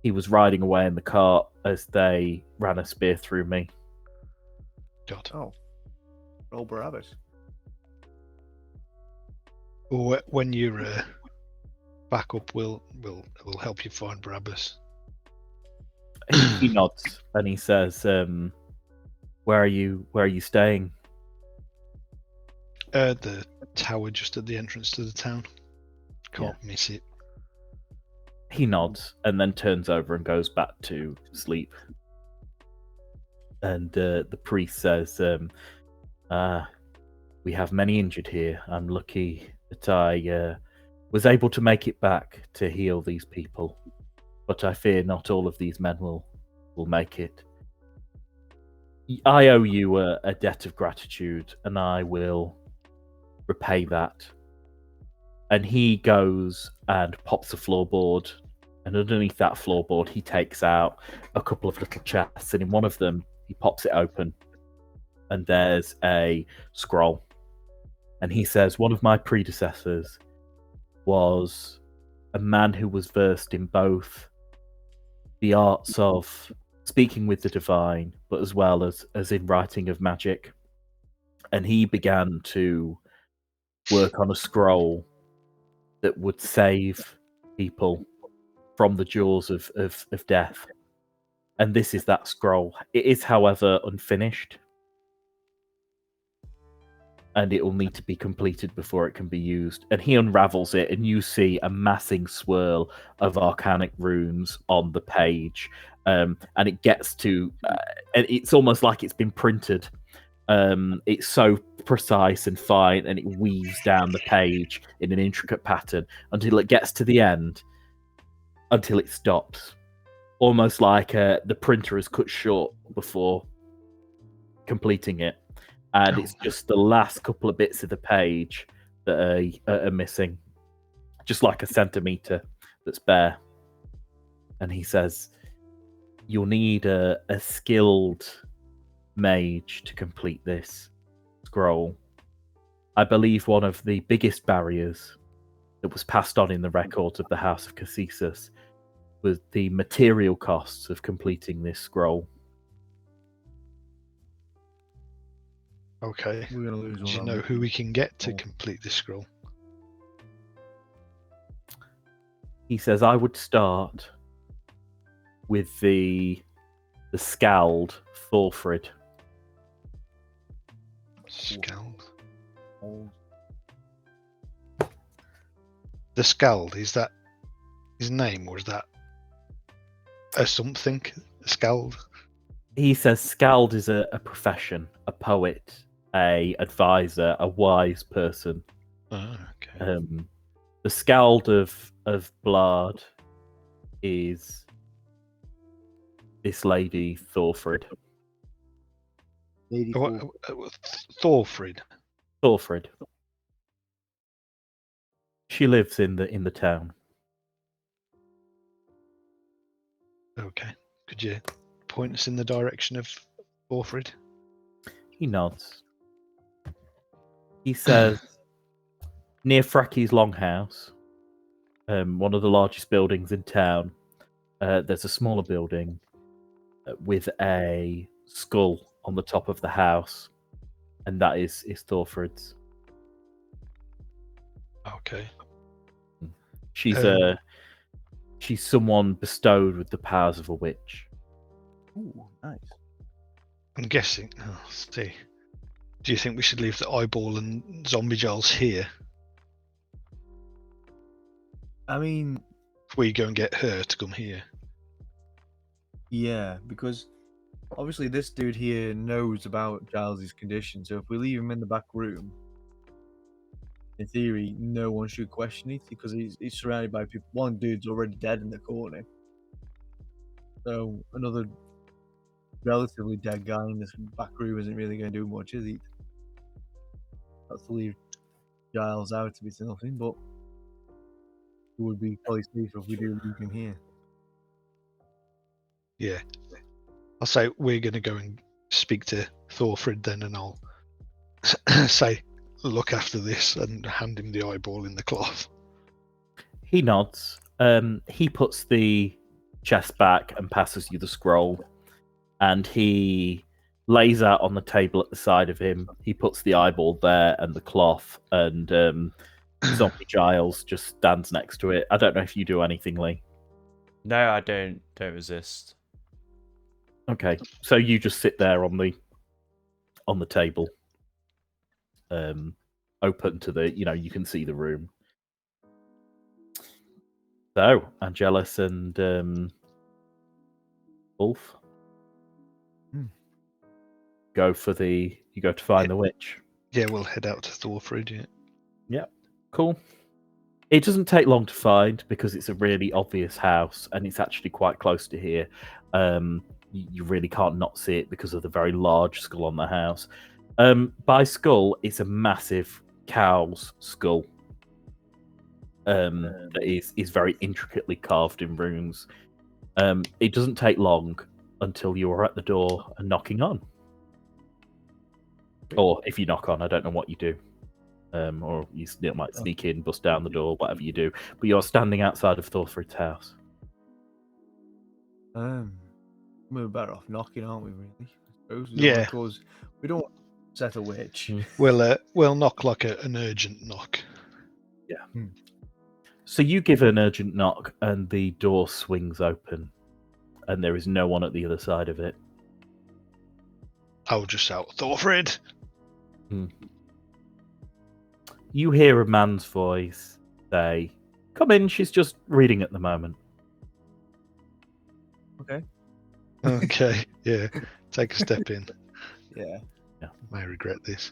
he was riding away in the cart as they ran a spear through me. God. Oh. Roll Barabbas. Well, when you're back up, we'll help you find Barabbas. He nods and he says, where are you staying? The tower just at the entrance to the town. Can't miss it. He nods and then turns over and goes back to sleep. And the priest says, we have many injured here. I'm lucky that I was able to make it back to heal these people. But I fear not all of these men will make it. I owe you a debt of gratitude, and I will repay that. And he goes and pops a floorboard, and underneath that floorboard he takes out a couple of little chests, and in one of them he pops it open and there's a scroll. And he says, one of my predecessors was a man who was versed in both the arts of speaking with the divine, but as well as in writing of magic. And he began to work on a scroll that would save people from the jaws of death. And this is that scroll. It is, however, unfinished. And it will need to be completed before it can be used. And he unravels it, and you see a massing swirl of arcanic runes on the page. And it gets to... and it's almost like it's been printed. It's so precise and fine, and it weaves down the page in an intricate pattern until it gets to the end, until it stops. Almost like the printer is cut short before completing it. And it's just the last couple of bits of the page that are missing. just like a centimetre that's bare. And he says, you'll need a skilled mage to complete this scroll. I believe one of the biggest barriers that was passed on in the records of the House of Cassius was the material costs of completing this scroll. Okay. We're gonna lose Do one you of know them. who we can get to Oh. complete this scroll? He says, I would start with the scald Thorfrid. Scald. Oh, The Scald, is that his name, or is that a something? Scald? He says Scald is a profession, a poet, a advisor, a wise person. Oh, okay. The Scald of Blard is this lady Thorfrid. Lady Oh, Thor- Thorfrid. Thorfrid. She lives in the town. Okay. Could you point us in the direction of Thorfrid? He nods. He says, near Fracky's Longhouse, one of the largest buildings in town, there's a smaller building with a skull on the top of the house, and that is Thorfrid's. Okay. She's Um, she's someone bestowed with the powers of a witch. Ooh, nice. I'm guessing. Oh, see. Do you think we should leave the eyeball and Zombi Giles here? I mean, If we go and get her to come here? yeah, because obviously this dude here knows about Giles's condition, so if we leave him in the back room, in theory, no one should question it because he's surrounded by people. One dude's already dead in the corner, so another relatively dead guy in this back room isn't really going to do much, is he? That's to leave Giles out to be nothing, but it would be probably safer if we do leave him here. Yeah. I'll say we're going to go and speak to Thorfrid then, and I'll say, look after this, and hand him the eyeball in the cloth. He nods. He puts the chest back and passes you the scroll, and he lays out on the table at the side of him. He puts the eyeball there and the cloth, and Zombie Giles just stands next to it. I don't know if you do anything, Lee. No, I don't resist. Okay, so you just sit there on the table, open to the, you can see the room. So Angelus and Ulf go to find the witch. Yeah, we'll head out to Thorfrid, yeah. Yep, cool. It doesn't take long to find because it's a really obvious house and it's actually quite close to here. You really can't not see it because of the very large skull on the house. By skull, it's a massive cow's skull that is very intricately carved in runes. It doesn't take long until you are at the door and knocking on. Or if you knock on, I don't know what you do. Or you might sneak in, bust down the door, whatever you do. But you're standing outside of Thorfrid's house. We're better off knocking, aren't we? Really? I suppose. Yeah. Because we don't set a witch. We'll knock like an urgent knock. Yeah. So you give an urgent knock, and the door swings open, and there is no one at the other side of it. I'll just shout, Thorfrid! You hear a man's voice say, "Come in, she's just reading at the moment." Okay. Okay, yeah. Take a step in. Yeah. May regret this.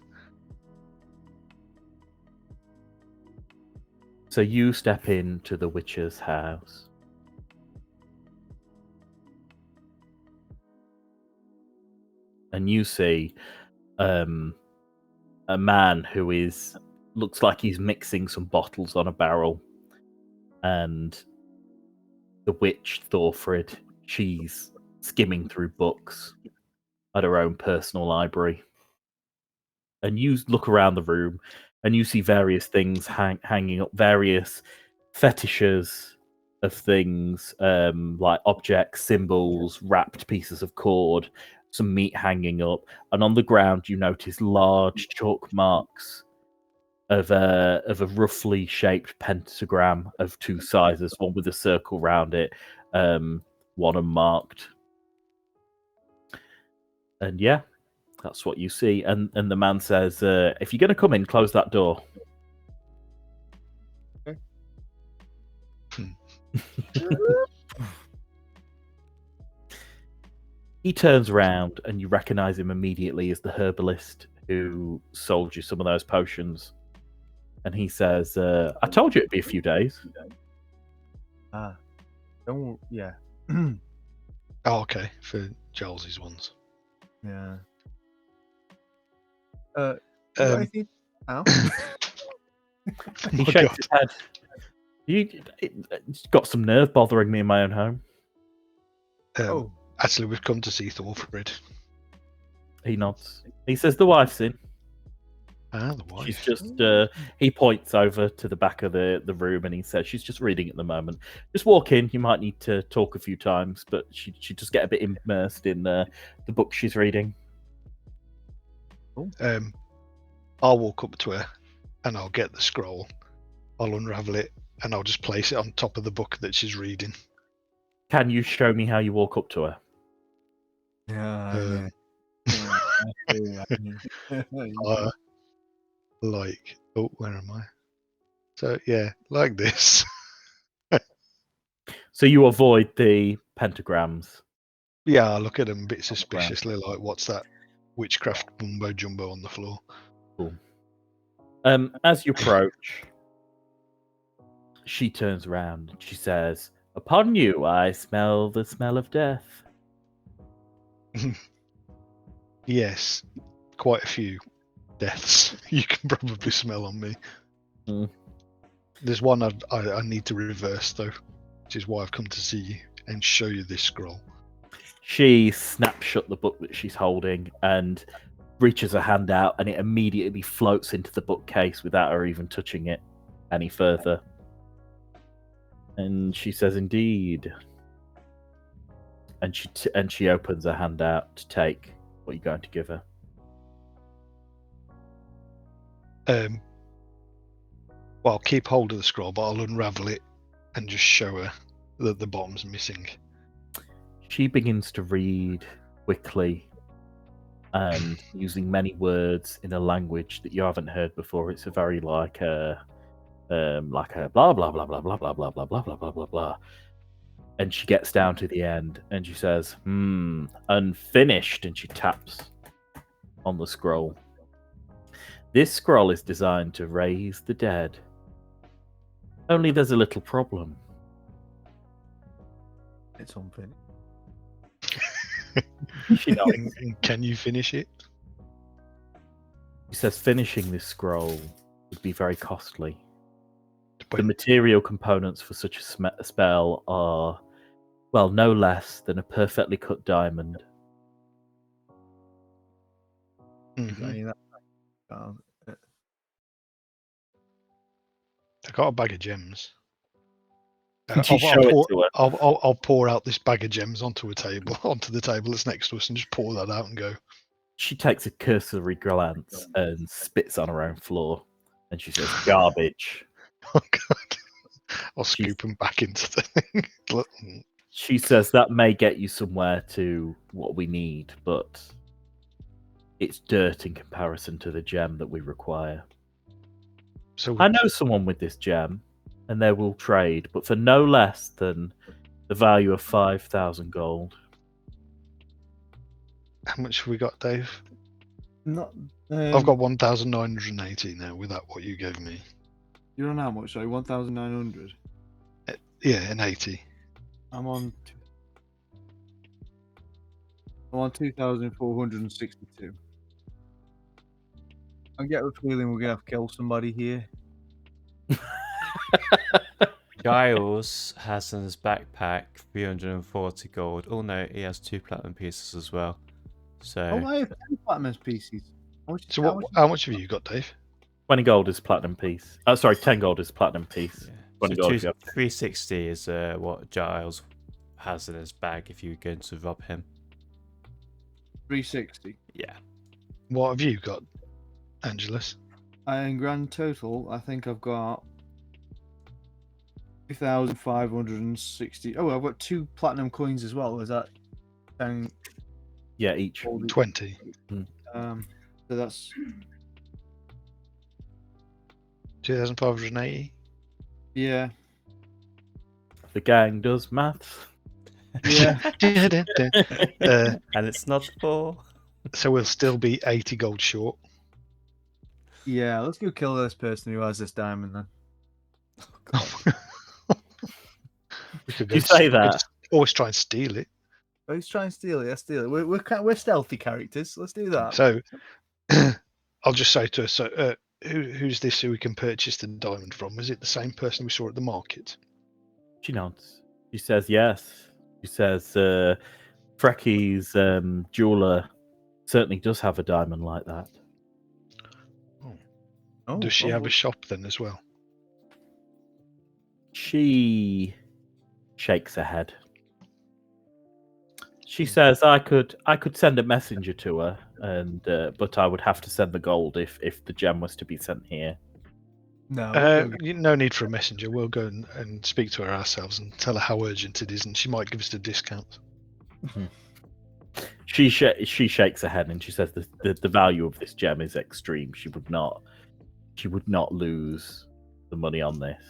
So you step into the witch's house. And you see a man who looks like he's mixing some bottles on a barrel. and the witch Thorfrid, she's skimming through books at her own personal library. And you look around the room and you see various things hanging up, various fetishes of things, like objects, symbols, wrapped pieces of cord, some meat hanging up. And on the ground, you notice large chalk marks of a roughly shaped pentagram of two sizes, one with a circle round it, one unmarked. And yeah, that's what you see. And the man says, if you're going to come in, close that door. He turns around and you recognize him immediately as the herbalist who sold you some of those potions. And he says, I told you it'd be a few days. Yeah. Oh, okay, for Giles's ones. Yeah. Um, I think. Oh. He my shakes God. his head. It's got some nerve bothering me in my own home. Oh. Actually, we've come to see Thorfrid. He nods. He says, the wife's in. Ah, the wife. She's just, he points over to the back of the room and he says, she's just reading at the moment. Just walk in. You might need to talk a few times, but she just get a bit immersed in the book she's reading. I'll walk up to her and I'll get the scroll. I'll unravel it and I'll just place it on top of the book that she's reading. Can you show me how you walk up to her? Yeah. Like, oh, where am I? So yeah, like this. So you avoid the pentagrams. Yeah, I look at them a bit suspiciously, like, what's that witchcraft mumbo jumbo on the floor? Cool. As you approach, she turns around and she says, upon you, I smell the smell of death. Yes, quite a few deaths you can probably smell on me. Mm. There's one I need to reverse, though, which is why I've come to see you and show you this scroll. She snaps shut the book that she's holding and reaches her hand out, and it immediately floats into the bookcase without her even touching it any further. And she says, indeed. And she opens her hand out to take what you're going to give her. Well, I'll keep hold of the scroll, but I'll unravel it and just show her that the bottom's missing. She begins to read quickly and using many words in a language that you haven't heard before. It's a very like a blah blah blah blah blah blah blah blah blah blah blah blah blah. And she gets down to the end and she says, unfinished, and she taps on the scroll. This scroll is designed to raise the dead. Only there's a little problem. It's unfinished. She nods. And can you finish it? She says finishing this scroll would be very costly. But The material components for such a spell are, well, no less than a perfectly cut diamond. I got a bag of gems. Could you show it to her? I'll pour out this bag of gems onto the table that's next to us, and just pour that out and go. She takes a cursory glance and spits on her own floor, and she says, garbage. Oh God! I'll scoop them back into the thing. She says that may get you somewhere to what we need, but it's dirt in comparison to the gem that we require. So I know someone with this gem, and they will trade, but for no less than the value of 5,000 gold. how much have we got, Dave? Not. I've got 1,980 now. With that, what you gave me? You're on how much? Sorry, 1,900. Yeah, an 80. I'm on 2,462. I get a feeling we're gonna have to kill somebody here. Giles has in his backpack 340 gold. Oh no, he has 2 platinum pieces as well. So Oh, I have 10 platinum pieces. So how much have you got, Dave? 20 gold is platinum piece. Oh, sorry, 10 gold is platinum piece. yeah. 20 So gold if you have 360 is what Giles has in his bag if you're going to rob him. 360. Yeah. What have you got, Angelus? In grand total, I think I've got 2,560. Oh, I've got 2 platinum coins as well. Is that 10 Yeah, each. gold? 20. So that's 2,580. yeah. The gang does maths. Yeah. And it's not 4. So we'll still be 80 gold short. Yeah, let's go kill this person who has this diamond then. We could You say we could that. always try and steal it. Oh, he's trying to steal it. Let's steal it. We're stealthy characters. Let's do that. So I'll just say to her, so who's this who we can purchase the diamond from? Is it the same person we saw at the market? She nods. She says yes. She says Frecky's jeweler certainly does have a diamond like that. Oh, Does she have a shop then as well? She shakes her head. She says I could send a messenger to her, and but I would have to send the gold if the gem was to be sent here. No. No need for a messenger. We'll go and speak to her ourselves and tell her how urgent it is, and she might give us a discount. She shakes her head and she says the value of this gem is extreme. She would not lose the money on this.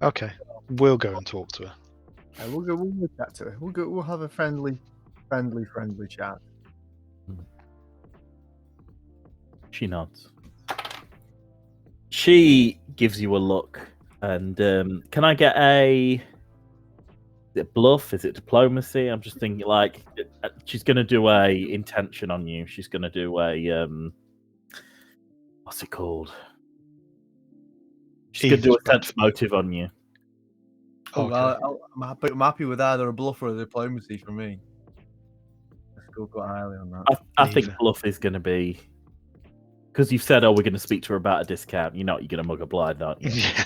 Okay, we'll go and talk to her. We'll go chat to her. We'll have a friendly chat. She nods. She gives you a look, and can I get a? Is it bluff? Is it diplomacy? I'm just thinking like she's gonna do a intention on you. She's gonna do a what's it called? She's gonna do a sense motive on you. Oh, Okay. I'm happy with either a bluff or a diplomacy for me. Let's go quite highly on that. I think Neither. bluff is gonna be because you've said, "Oh, we're going to speak to her about a discount." You're going to mug a blind, aren't you? Yeah,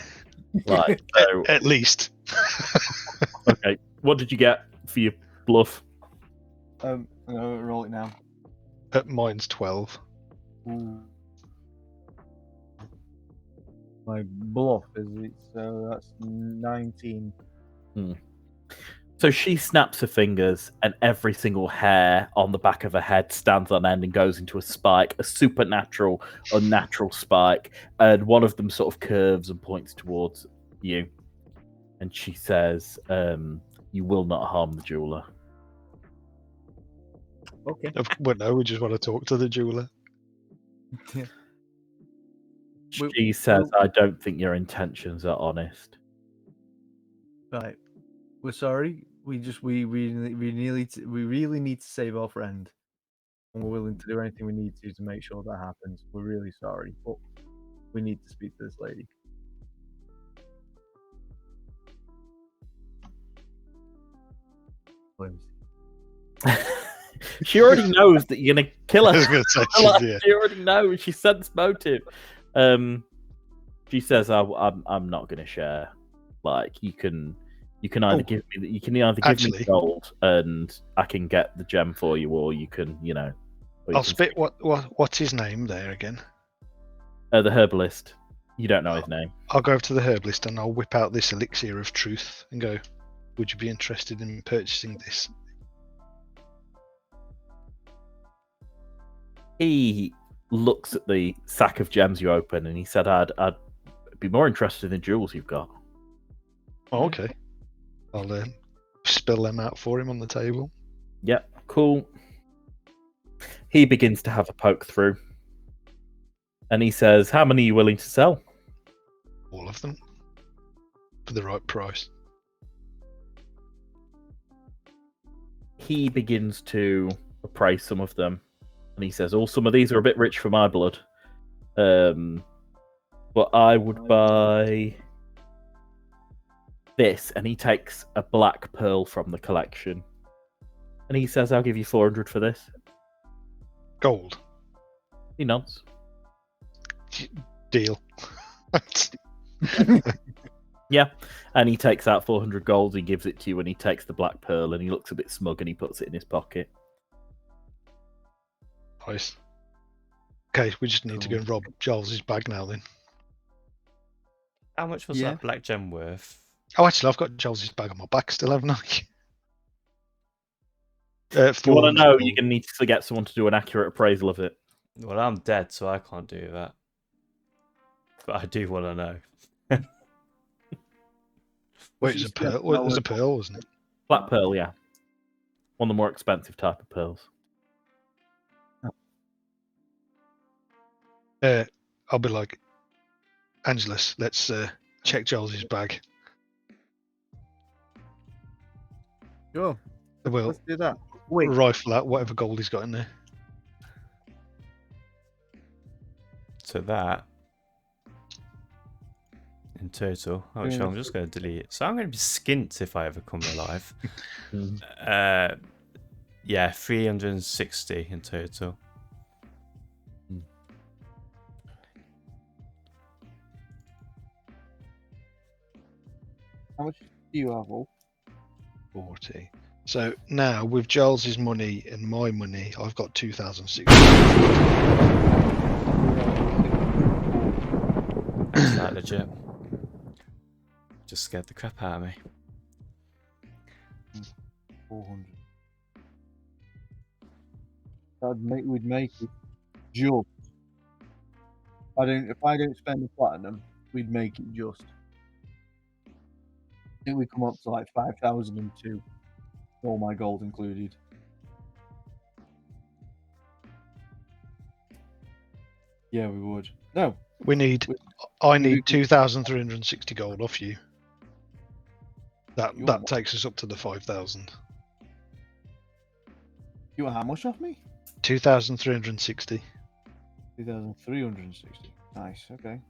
Like, so, at least. okay. What did you get for your bluff? I'm gonna roll it now. Mine's 12. Ooh. My bluff is it, so that's 19. So she snaps her fingers, and every single hair on the back of her head stands on end and goes into a spike, a supernatural, unnatural spike, and one of them sort of curves and points towards you. And she says, "You will not harm the jeweler." Okay. Well, no, we just want to talk to the jeweler. She says, "I don't think your intentions are honest." Right. We're sorry. We really need to save our friend, and we're willing to do anything we need to make sure that happens. We're really sorry, but we need to speak to this lady. Please. She already knows that you're gonna kill I was her. going to say, yeah. She already knows. She sense motive. She says, "I'm not gonna share. Like you can either give me me gold and I can get the gem for you, or you can I'll spit. What's his name there again? The herbalist. You don't know his name. I'll go over to the herbalist and I'll whip out this elixir of truth and go, would you be interested in purchasing this? He looks at the sack of gems you open and he said, I'd be more interested in jewels you've got. Oh, okay. I'll spill them out for him on the table. Yep, cool. He begins to have a poke through. And he says, how many are you willing to sell? All of them. For the right price. He begins to appraise some of them. And he says, some of these are a bit rich for my blood. But but I would buy this, and he takes a black pearl from the collection, and he says, "I'll give you 400 for this." Gold. He nods. Deal. Yeah, and he takes out 400 gold. He gives it to you, and he takes the black pearl, and he looks a bit smug, and he puts it in his pocket. Nice. Okay, we just need to go and rob Giles's bag now then. How much was that black gem worth? Oh, actually, I've got Giles's bag on my back still, haven't I? If you want to know, gold. you're going to need to get someone to do an accurate appraisal of it. Well, I'm dead, so I can't do that. But I do want to know. Wait, it's a pearl. Well, it was a pearl, wasn't it? Black pearl, yeah. One of the more expensive type of pearls. I'll be like, Angelus, let's check Giles's bag. Sure. We'll Let's do that. Wait. rifle out whatever gold he's got in there. So that, in total, actually, I'm just going to delete it. So I'm going to be skint if I ever come alive. Yeah, 360 in total. How much do you have, Ulf? 40. So now with Giles's money and my money, I've got 2,600. Is that legit? Just scared the crap out of me. 400. We'd make it just. If I don't spend the platinum, we'd make it just. I think we come up to like 5,002, all my gold included. Yeah, we would. No, I need 2,360 gold off you. That takes us up to the 5,000. you want how much off me? 2,360. 2,360. Nice. Okay.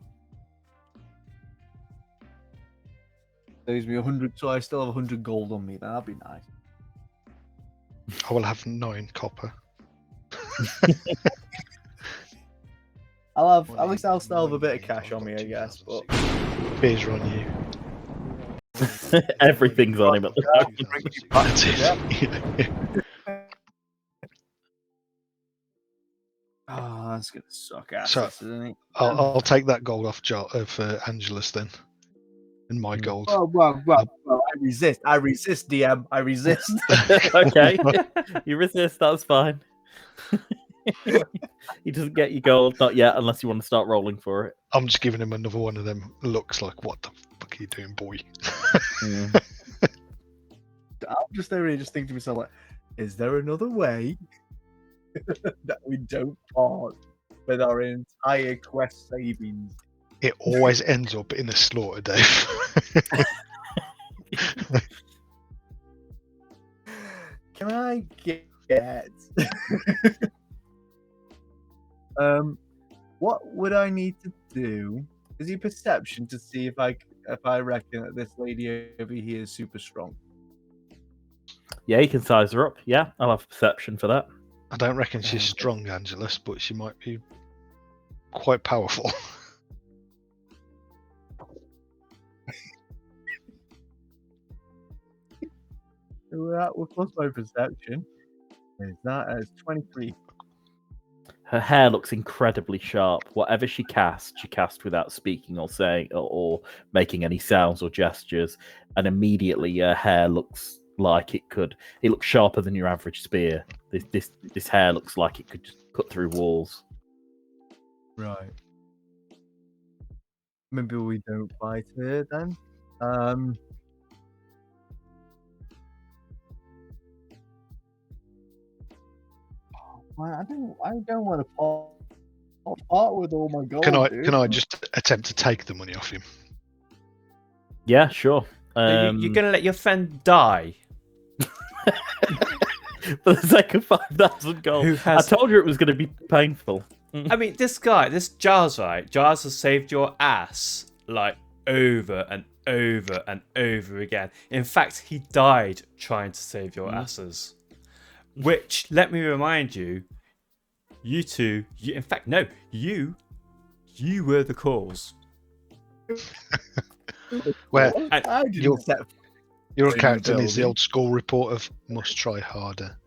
Saves me 100, so I still have 100 gold on me. That'd be nice. I will have 9 copper. At least I'll still have a bit of cash on me, I guess. But Beers are on you. Everything's on him at the moment. That's it. oh, that's gonna suck ass, So, isn't it? I'll take that gold off Angelus then, and my gold. Well, I resist, DM. I resist. Okay, you resist. That's fine. He doesn't get you gold, not yet, unless you want to start rolling for it. I'm just giving him another one of them looks like, what the fuck are you doing, boy? I'm just there, just thinking to myself, like, is there another way that we don't part with our entire quest savings? It always ends up in a slaughter, Dave. Can I get what would I need to do? Is it perception to see if I reckon that this lady over here is super strong? Yeah, you can size her up. Yeah, I'll have perception for that. I don't reckon she's strong, Angelus, but she might be quite powerful. We're plus my perception. Is that as 23? Her hair looks incredibly sharp. Whatever she casts without speaking or saying or making any sounds or gestures, and immediately her hair looks like it looks sharper than your average spear. This hair looks like it could just cut through walls. Right. Maybe we don't fight her then. I don't want to part with all my gold. Can I just attempt to take the money off him? Yeah, sure. You're gonna let your friend die? For the sake of 5,000 gold. I told you it was going to be painful. I mean, this Giles, right? Giles has saved your ass like over and over and over again. In fact, he died trying to save your asses. Which, let me remind you, you two, in fact, no, you were the cause. Where I didn't You're- set your Maybe character needs the building. old school report of must try harder.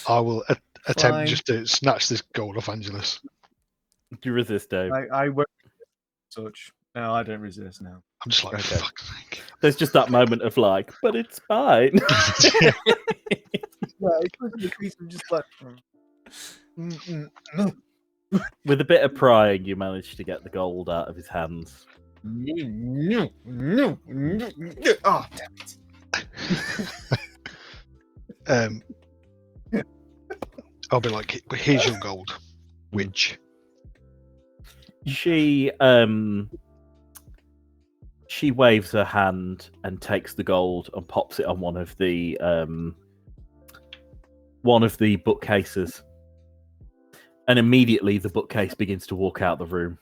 I will attempt Fine. just to snatch this gold off Angelus. Do you resist, Dave? I won't such. No, I don't resist now. I'm just like, Okay. fuck's sake. There's just that moment of like, but it's fine. Yeah, it's just a piece of just like. With a bit of prying, you manage to get the gold out of his hands. Oh, damn it. I'll be like, here's your gold, witch. She waves her hand and takes the gold and pops it on one of the bookcases. And immediately the bookcase begins to walk out the room.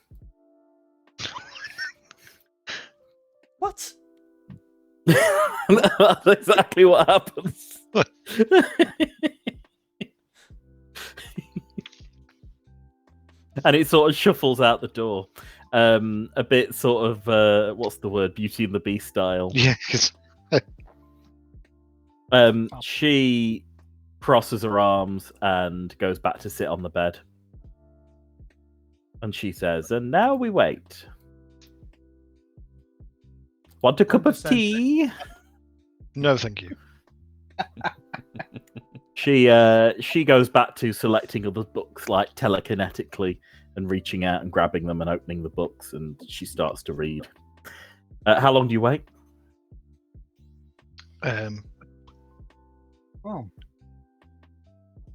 What? That's exactly what happens. And it sort of shuffles out the door. A bit sort of what's the word? Beauty and the Beast style. Yeah, because She crosses her arms and goes back to sit on the bed. And she says, "And now we wait. Want a cup of tea?" no, thank you. She goes back to selecting other books like telekinetically and reaching out and grabbing them and opening the books, and she starts to read. How long do you wait? Oh.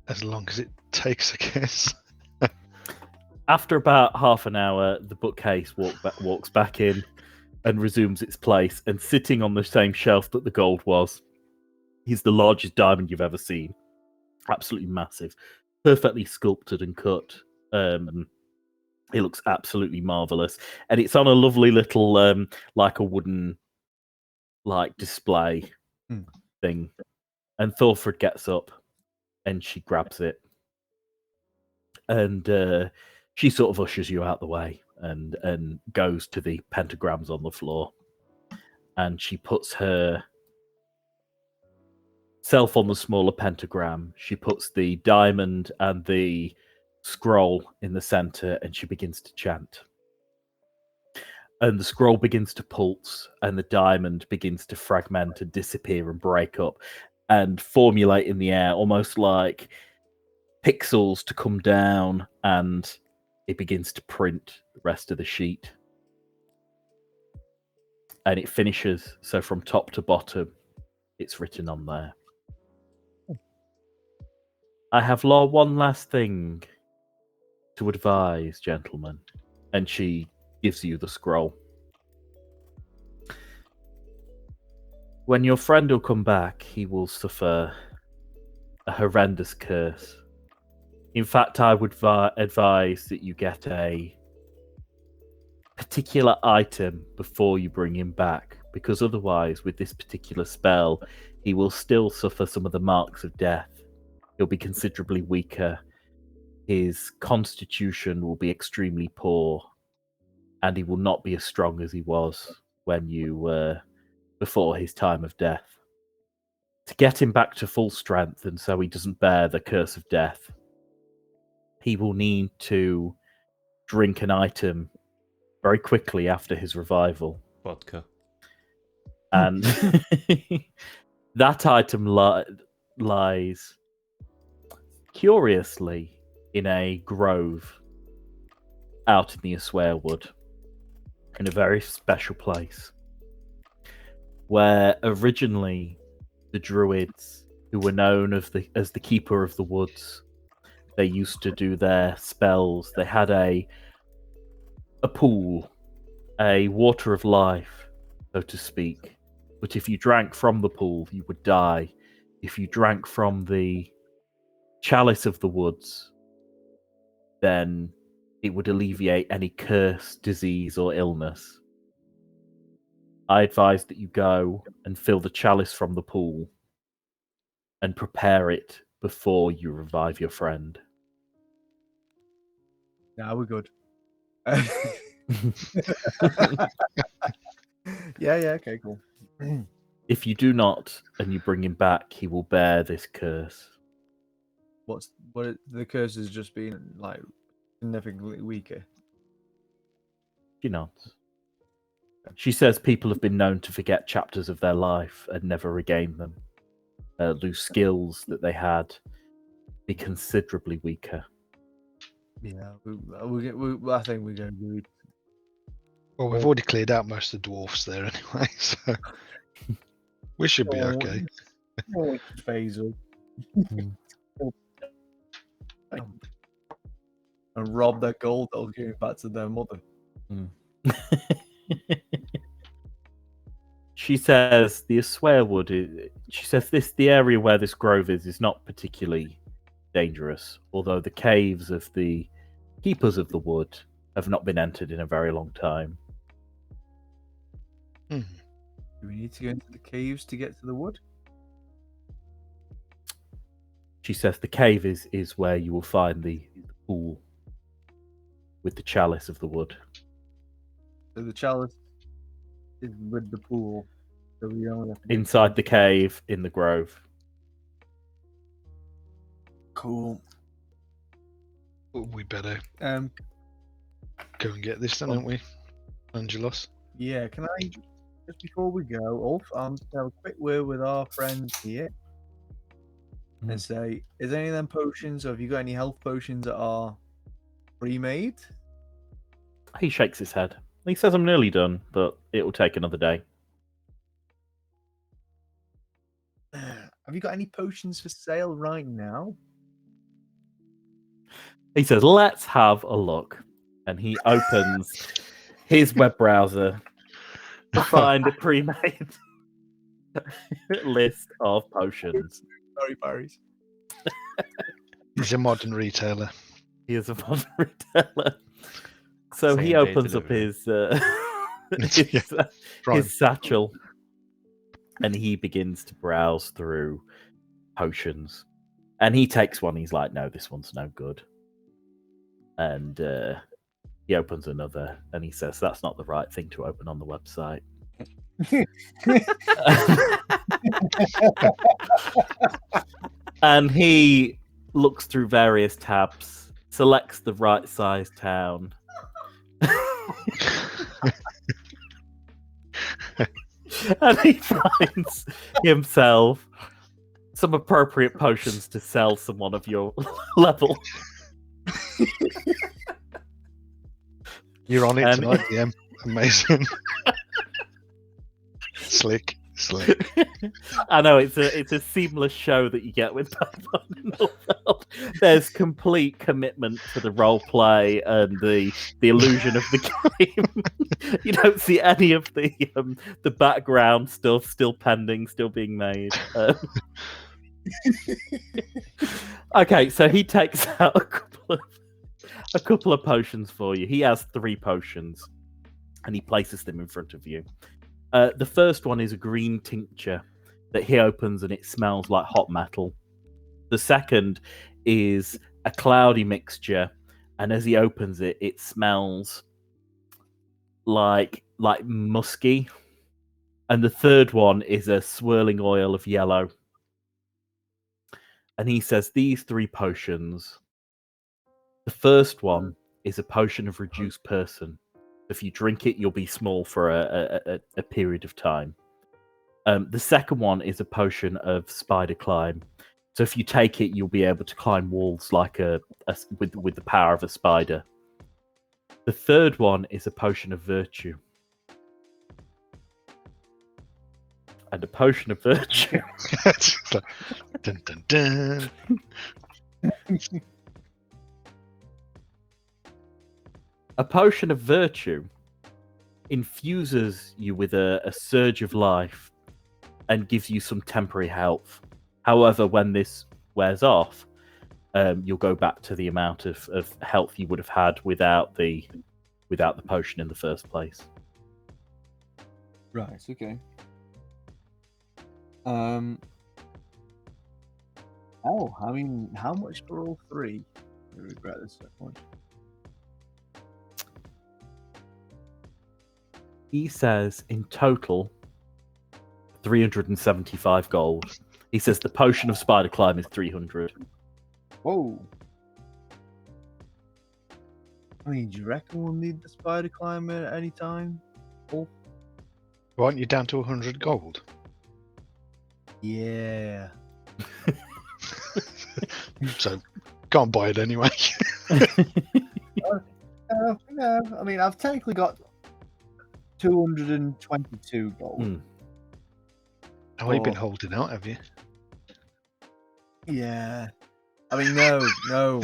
As long as it takes, I guess. After about half an hour, the bookcase walks back in and resumes its place, and sitting on the same shelf that the gold was is the largest diamond you've ever seen. Absolutely massive, perfectly sculpted and cut. It looks absolutely marvelous, and it's on a lovely little like a wooden display thing. And Thorford gets up and she grabs it, and she sort of ushers you out the way and goes to the pentagrams on the floor, and she puts her self on the smaller pentagram. She puts the diamond and the scroll in the center, and she begins to chant. And the scroll begins to pulse, and the diamond begins to fragment and disappear and break up and formulate in the air, almost like pixels to come down, and it begins to print the rest of the sheet. And it finishes, so from top to bottom, it's written on there. "I have one last thing to advise, gentlemen." And she gives you the scroll. "When your friend will come back, he will suffer a horrendous curse. In fact, I would advise that you get a particular item before you bring him back, because otherwise, with this particular spell, he will still suffer some of the marks of death. He'll be considerably weaker. His constitution will be extremely poor, and he will not be as strong as he was when you were before his time of death. To get him back to full strength, and so he doesn't bear the curse of death, he will need to drink an item very quickly after his revival. Vodka. And that item lies curiously in a grove out in the Asware Wood, in a very special place, where originally the druids, who were known as the keeper of the woods, they used to do their spells. They had a pool, a water of life, so to speak, But if you drank from the pool, you would die. If you drank from the chalice of the woods, then it would alleviate any curse, disease, or illness. I advise that you go and fill the chalice from the pool and prepare it before you revive your friend. Nah, we're good. Yeah, okay, cool. If you do not and you bring him back, he will bear this curse. The curse has just been like significantly weaker. She nods. She says people have been known to forget chapters of their life and never regain them. Lose skills that they had, be considerably weaker. Yeah, I think we're going to do it. Well, we've already cleared out most of the dwarfs there anyway, so we should be okay. Phase up. And rob their gold that was giving back to their mother. She says the Aswaya Wood. She says the area where this grove is not particularly dangerous, although the caves of the keepers of the wood have not been entered in a very long time. Do we need to go into the caves to get to the wood? She says the cave is where you will find the pool with the chalice of the wood. So the chalice is with the pool. So we only have to Inside the cave in the grove. Cool. We better Um, go and get this then, don't we, Angelus? yeah, can I, just before we go, Ulf, have a quick word with our friends here and say, is any of them potions, or have you got any health potions that are pre-made? He shakes his head. He says I'm nearly done, but it will take another day. Have you got any potions for sale right now? He says, let's have a look. And he opens his web browser to find a pre-made list of potions. Sorry, Barry's. He's a modern retailer. He is a modern retailer. So he Same-day opens up delivery. his satchel and he begins to browse through potions. And he takes one. He's like, no, this one's no good. And he opens another and he says, that's not the right thing to open on the website. And he looks through various tabs, selects the right size town. And he finds himself some appropriate potions to sell someone of your level. You're on it And- tonight, DM. Amazing. Slick. I know it's a seamless show that you get with Pathfinder. There's complete commitment to the role play and the illusion of the game. You don't see any of the background stuff still pending, still being made. Okay, so he takes out a couple of potions for you. He has 3 potions, and he places them in front of you. The first one is a green tincture that he opens and it smells like hot metal. The second is a cloudy mixture, and as he opens it, it smells like musky. And the third one is a swirling oil of yellow. And he says these 3 potions. The first one is a potion of reduced person. If you drink it, you'll be small for a period of time. The second one is a potion of spider climb. So if you take it, you'll be able to climb walls like with the power of a spider. The third one is a potion of virtue. And a potion of virtue. It's like, dun, dun, dun. A potion of virtue infuses you with a surge of life and gives you some temporary health. However, when this wears off, you'll go back to the amount of health you would have had without the potion in the first place. Right. Okay. Oh, I mean, how much for all three? I regret this so much. He says in total 375 gold. He says the potion of spider climb is 300. Whoa. I mean, do you reckon we'll need the spider climber at any time? Oh, Aren't you down to 100 gold? yeah. So can't buy it anyway. No, I mean, I've technically got 222 gold. Hmm. Oh, you've been holding out, have you? Yeah. I mean, no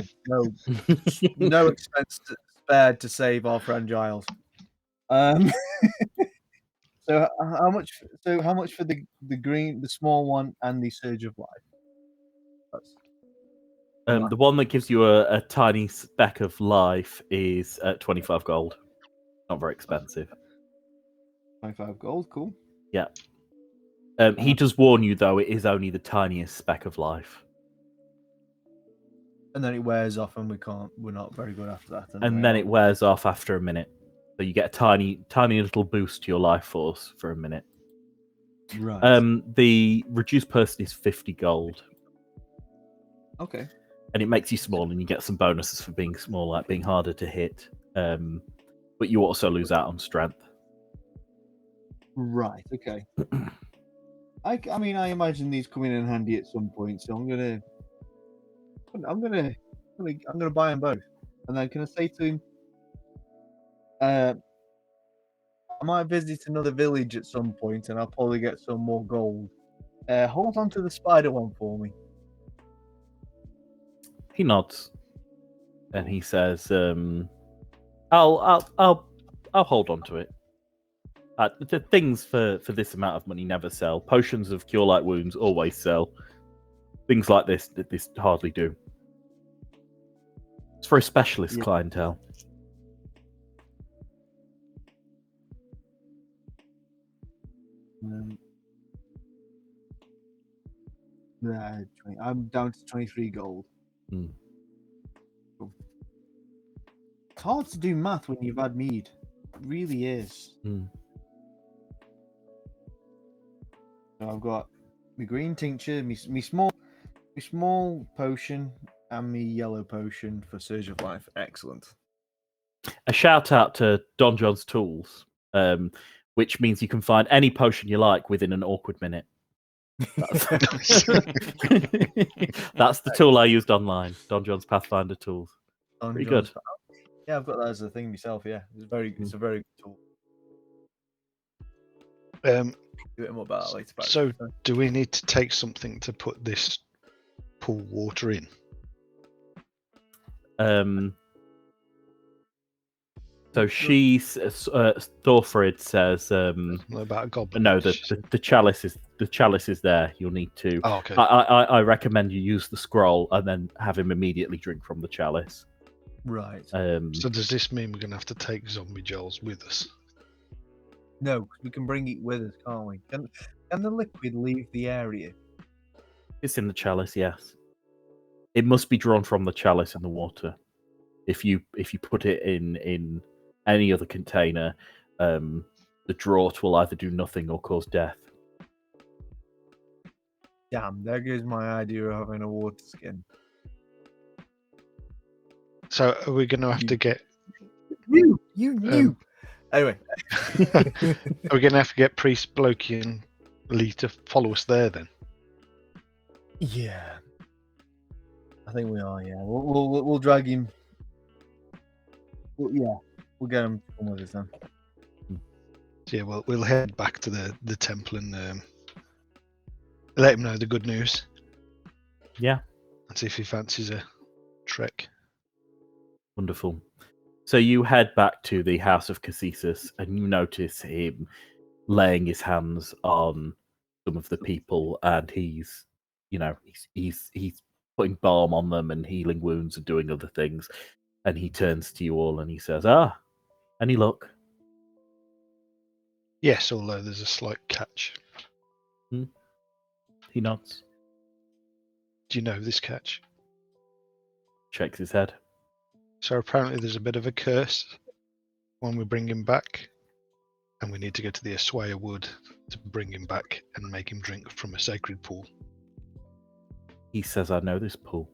expense spared to save our friend Giles. So how much? So how much for the green, the small one, and the surge of life? That's The one that gives you a tiny speck of life is 25 gold. Not very expensive. 25 gold. Cool. Yeah. He does warn you, though, it is only the tiniest speck of life. And then it wears off, and we're not very good after that. And then it wears off after a minute. So you get a tiny little boost to your life force for a minute. Right. The reduced person is 50 gold. Okay. And it makes you small, and you get some bonuses for being small, like being harder to hit. But you also lose out on strength. Right. Okay. I mean, I imagine these come in handy at some point, so I'm gonna buy them both, and then can I say to him, I might visit another village at some point, and I'll probably get some more gold. Hold on to the spider one for me. He nods, and he says, "I'll hold on to it. The things for this amount of money never sell. Potions of cure light wounds always sell. Things like this hardly do. It's for a specialist clientele." I'm down to 23 gold. Hmm. Cool. It's hard to do math when you've had mead. It really is. Hmm. So I've got my green tincture, my small potion, and my yellow potion for Surge of Life. Excellent. A shout out to Don John's tools, which means you can find any potion you like within an awkward minute. That's the tool I used online. Don John's Pathfinder tools. Pretty good. Yeah, I've got that as a thing myself. Yeah, it's a very good tool. Do it more about that later. So, do we need to take something to put this pool water in? So Thorfrid says, about a goblin. No, the chalice is there. You'll need to. Oh, okay. I recommend you use the scroll and then have him immediately drink from the chalice. Right. So does this mean we're going to have to take Zombi Giles with us? No, because we can bring it with us, can't we? Can the liquid leave the area? It's in the chalice, yes. It must be drawn from the chalice in the water. If you put it in any other container, the draught will either do nothing or cause death. Damn, there goes my idea of having a water skin. So are we going to have to get... You knew! Anyway. Are we going to have to get Priest, Blokey and Lee to follow us there then? Yeah. I think we are, yeah. We'll drag him. We'll get him to come with us then. So yeah, we'll head back to the temple and let him know the good news. Yeah. And see if he fancies a trek. Wonderful. So you head back to the House of Cassius and you notice him laying his hands on some of the people, and he's putting balm on them and healing wounds and doing other things. And he turns to you all and he says, any luck? Yes, although there's a slight catch. He nods, Do you know this catch? shakes his head. So apparently there's a bit of a curse when we bring him back, and we need to go to the Aswaya Wood to bring him back and make him drink from a sacred pool. He says, I know this pool.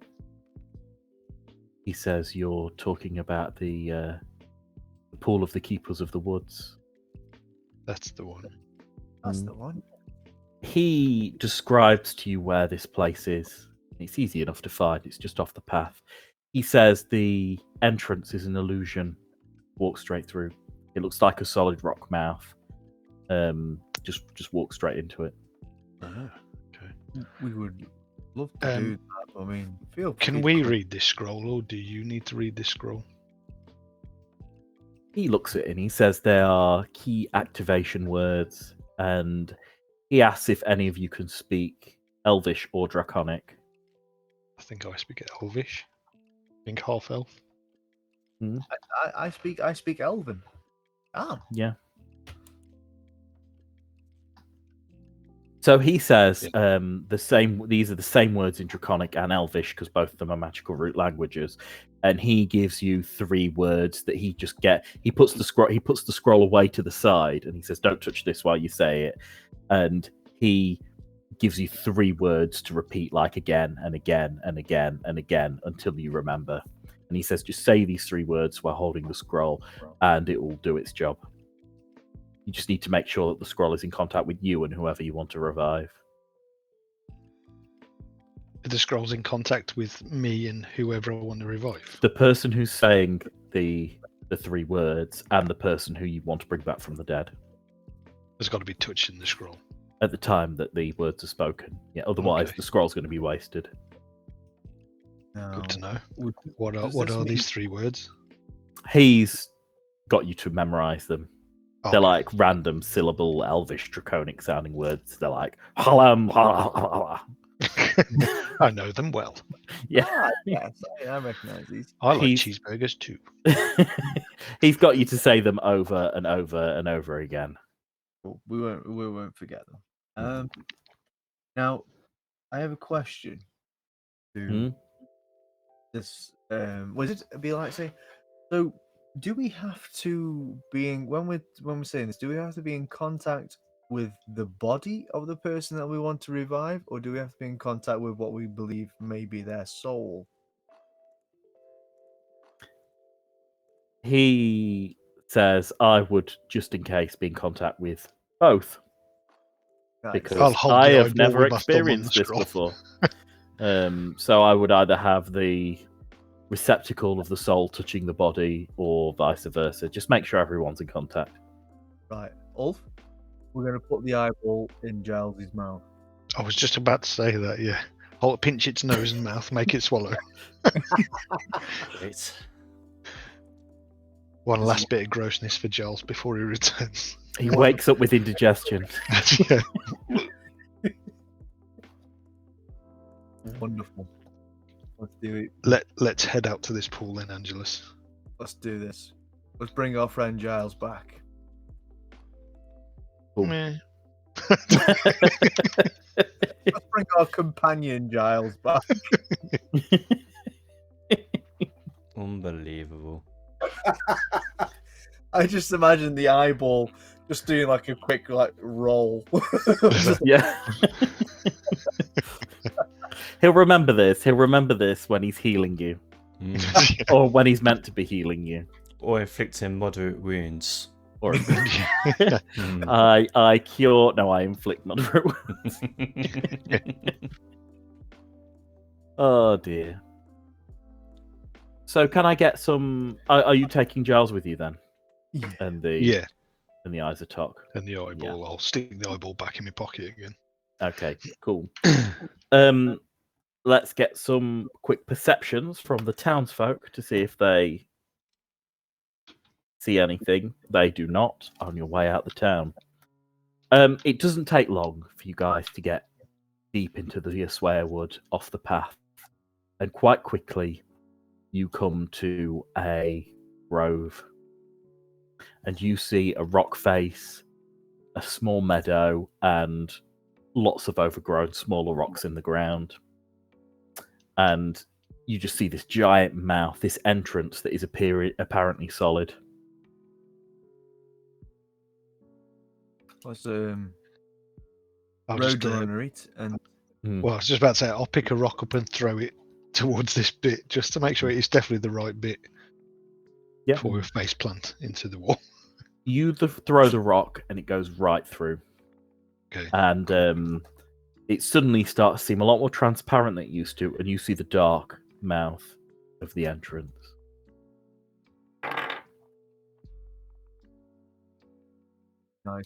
He says, you're talking about the pool of the Keepers of the Woods. That's the one. That's the one. He describes to you where this place is. It's easy enough to find. It's just off the path. He says the entrance is an illusion. Walk straight through. It looks like a solid rock mouth. Just walk straight into it. Oh, okay. We would love to do that. I mean, feel free Can to we come. read this scroll, or do you need to read this scroll? He looks at it and he says there are key activation words, and he asks if any of you can speak Elvish or Draconic. I think I speak Elvish. I think half elf. I speak Elven. Yeah. So he says these are the same words in Draconic and Elvish because both of them are magical root languages, and he gives you 3 words that he puts the scroll away to the side and he says, don't touch this while you say it, and he gives you 3 words to repeat like again and again and again and again until you remember, and he says just say these 3 words while holding the scroll and it will do its job. You just need to make sure that the scroll is in contact with you and whoever you want to revive. The scroll's in contact with me and whoever I want to revive. The person who's saying the 3 words and the person who you want to bring back from the dead. There's got to be touch in the scroll. At the time that the words are spoken. Yeah, otherwise Okay. the scroll's going to be wasted. Good to know. Would- What does are this mean- these 3 words? He's got you to memorize them. Okay. They're like random syllable Elvish Draconic sounding words. They're like halam. I know them well. Yeah. Yes, I recognize these. I like He's- cheeseburgers too. He's got you to say them over and over and over again. Cool. We won't forget them. Now, I have a question. To this, was it be like say? So, do we have to be in when we're saying this? Do we have to be in contact with the body of the person that we want to revive, or do we have to be in contact with what we believe may be their soul? He says, I would, just in case, be in contact with both. Nice. Because I'll hold I the have eyeball never with my thumb on the experienced this scroll. before. So I would either have the receptacle of the soul touching the body or vice versa. Just make sure everyone's in contact. Right, Ulf, we're going to put the eyeball in Giles's mouth. I was just about to say that, yeah. Hold, pinch its nose and mouth, make it swallow. Great. One last bit of grossness for Giles before he returns. He wakes up with indigestion. Yeah. Wonderful. Let's do it. Let's head out to this pool then, Angelus. Let's do this. Let's bring our friend Giles back. Cool. Meh. Let's bring our companion Giles back. Unbelievable. I just imagine the eyeball just doing like a quick roll. Yeah. He'll remember this. He'll remember this when he's healing you. Mm. Or when he's meant to be healing you. Or inflicting moderate wounds. Or Mm. I cure. No, I inflict moderate wounds. Oh dear. So can I get some? Are you taking Giles with you then? Yeah. And the Yeah, and the eyes of Tok. and the eyeball. I'll stick the eyeball back in my pocket again. Okay, cool. Let's get some quick perceptions from the townsfolk to see if they see anything. They do not on your way out the town. It doesn't take long for you guys to get deep into the Aswaya Wood off the path, and quite quickly you come to a grove, and you see a rock face, a small meadow, and lots of overgrown smaller rocks in the ground. And you just see this giant mouth, this entrance that is apparently solid. What's I'll road just, runner it and well, I was just about to say, I'll pick a rock up and throw it towards this bit just to make sure it's definitely the right bit Yeah. before we face plant into the wall. You throw the rock, and it goes right through. Okay. And it suddenly starts to seem a lot more transparent than it used to, and you see the dark mouth of the entrance. nice.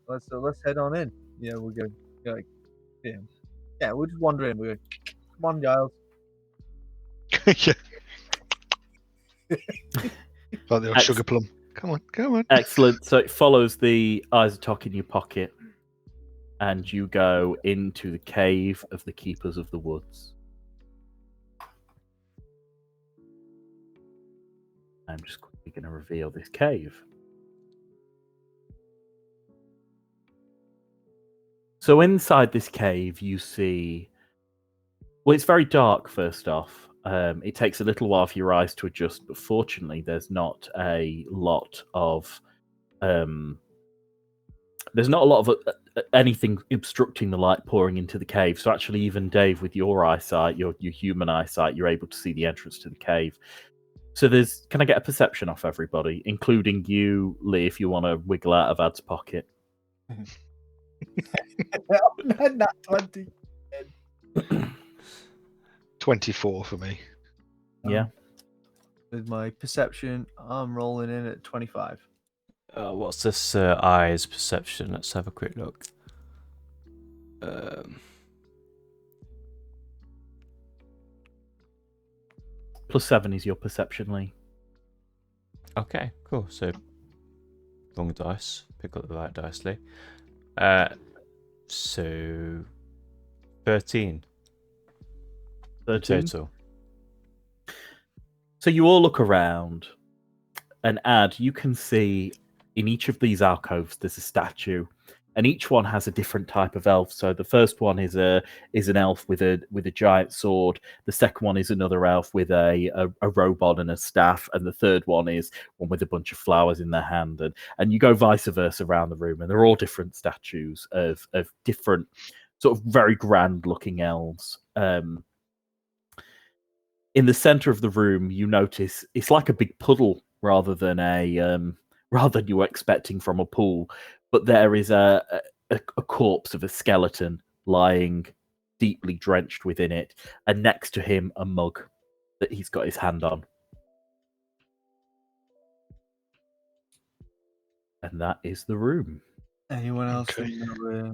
Let's head on in. Yeah, we're going. Like, yeah, we're just wandering. We're going. Come on, Giles. Yeah. Like the old sugar plum. Come on. Excellent. So it follows the Isotok in your pocket, and you go into the cave of the Keepers of the Woods. I'm just quickly going to reveal this cave. So inside this cave, you see... Well, it's very dark, first off. It takes a little while for your eyes to adjust, but fortunately, there's not a lot of... there's not a lot of anything obstructing the light pouring into the cave. So actually, even Dave, with your eyesight, your human eyesight, you're able to see the entrance to the cave. So there's... Can I get a perception off everybody, including you, Lee, if you want to wiggle out of Ad's pocket? Not 20. 24 for me. Yeah. With my perception, I'm rolling in at 25. What's this eyes perception? Let's have a quick look. +7 is your perception, Lee. Okay, cool. So, wrong dice. Pick up the right dice, Lee. So, 13. 13. Total. So you all look around, and Ad, you can see in each of these alcoves there's a statue, and each one has a different type of elf. So the first one is an elf with a giant sword. The second one is another elf with a robot and a staff, and the third one is one with a bunch of flowers in their hand. And you go vice versa around the room, and they're all different statues of different sort of very grand looking elves. In the center of the room, you notice it's like a big puddle rather than you were expecting from a pool. But there is a corpse of a skeleton lying deeply drenched within it, and next to him a mug that he's got his hand on. And that is the room. Anyone else? Okay.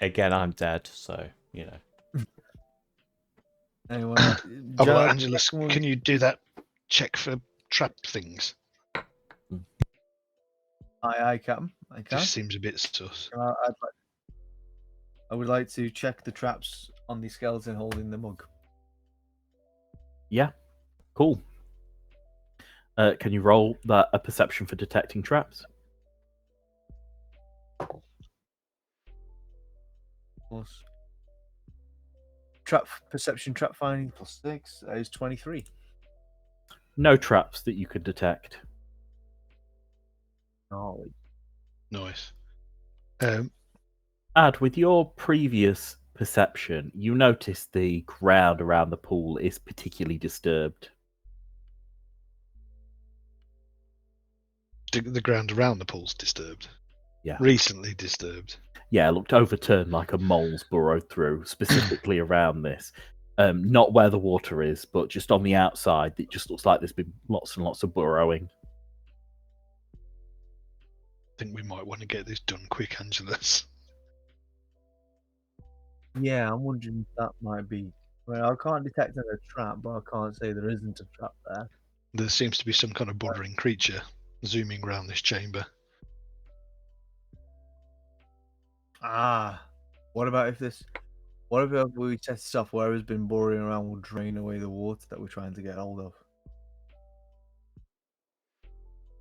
Again, I'm dead, so, you know. Anyone else? Oh, well, Giles, Angelus, can you do that check for trap things? I can. Just seems a bit sus. I would like to check the traps on the skeleton holding the mug. Yeah, cool. Can you roll a perception for detecting traps? Plus trap perception, trap finding +6 is 23. No traps that you could detect. Oh, Nice. Ad, with your previous perception, you notice the ground around the pool is particularly disturbed. The ground around the pool's disturbed. Yeah. Recently disturbed. Yeah, it looked overturned like a mole's burrowed through, specifically around this. Not where the water is, but just on the outside. It just looks like there's been lots and lots of burrowing. I think we might want to get this done quick, Angelus. yeah, I'm wondering if that might be. Well, I can't detect a trap, but I can't say there isn't a trap there. There seems to be some kind of bothering creature zooming around this chamber. Ah, what about if this? What if we test this off? Whoever's been boring around will drain away the water that we're trying to get hold of.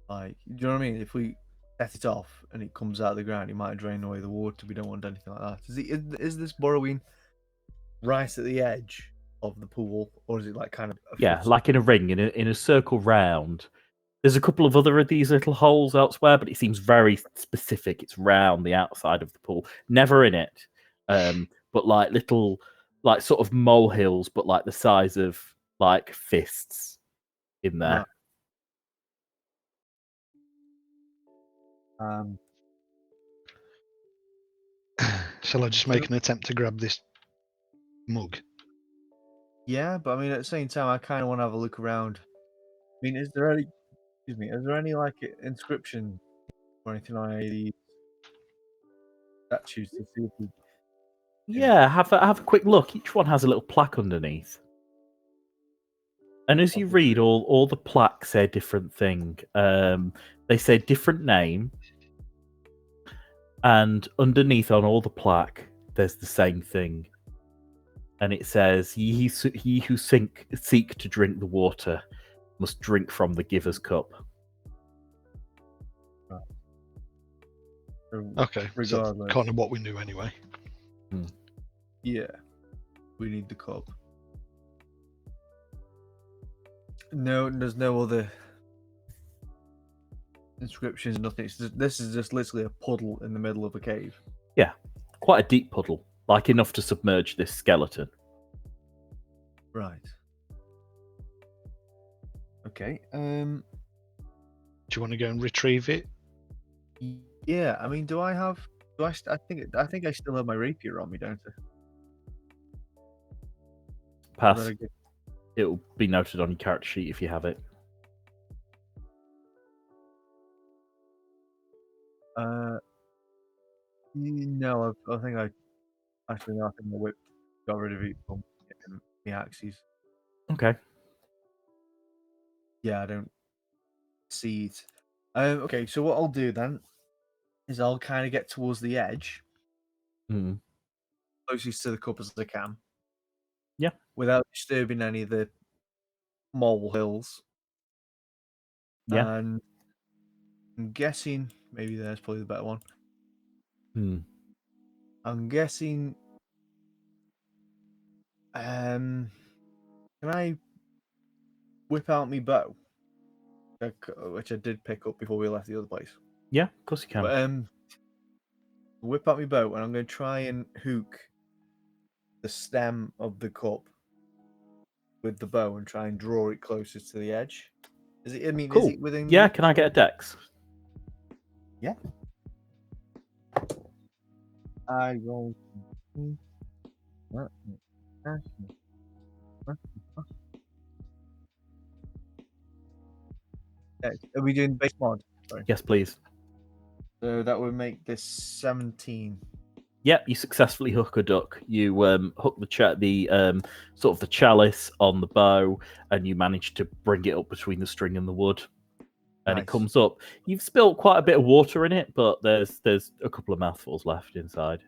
Like, do you know what I mean? If we set it off and it comes out of the ground, it might drain away the water. We don't want anything like that. Is this burrowing right at the edge of the pool, or is it like kind of Yeah, like in a ring, in a circle round. There's a couple of other of these little holes elsewhere, but it seems very specific. It's round the outside of the pool, never in it, but like little, like sort of molehills, but like the size of like fists in there. Right. Shall I just make an attempt to grab this mug? Yeah, but I mean, at the same time, I kind of want to have a look around. I mean, is there any? Excuse me. Is there any like inscription or anything on any of these statues to see if we? Yeah, have a quick look. Each one has a little plaque underneath. And as you read, all the plaques say a different thing. They say different name, and underneath on all the plaque, there's the same thing. And it says, "He who seek to drink the water must drink from the giver's cup." Okay, so that's Regardless, kind of what we knew anyway. yeah, we need the cup. No, there's no other inscriptions. Nothing. This is just literally a puddle in the middle of a cave. Yeah, quite a deep puddle, like enough to submerge this skeleton. Right. Okay. Do you want to go and retrieve it? Yeah. I mean, do I have? Do I? I think I still have my rapier on me, don't I? Pass. It'll be noted on your character sheet if you have it. No, I think I actually no, I think the whip got rid of it from the axes. Okay. Yeah, I don't see it. Okay, so what I'll do then is I'll kind of get towards the edge, closest to the cup as I can. Yeah. Without disturbing any of the mole hills. Yeah. And I'm guessing maybe there's probably the better one. I'm guessing. Can I whip out my bow? Which I did pick up before we left the other place. Yeah, of course you can. But whip out my bow and I'm going to try and hook the stem of the cup with the bow and try and draw it closer to the edge. Is it? I mean, cool. Is it within? Yeah, can I get a dex? Yeah. I roll. Are we doing base mod? Sorry. Yes, please. So that would make this 17. Yep, you successfully hook a duck. You hook the sort of the chalice on the bow, and you manage to bring it up between the string and the wood, and Nice. it comes up. You've spilled quite a bit of water in it, but there's a couple of mouthfuls left inside.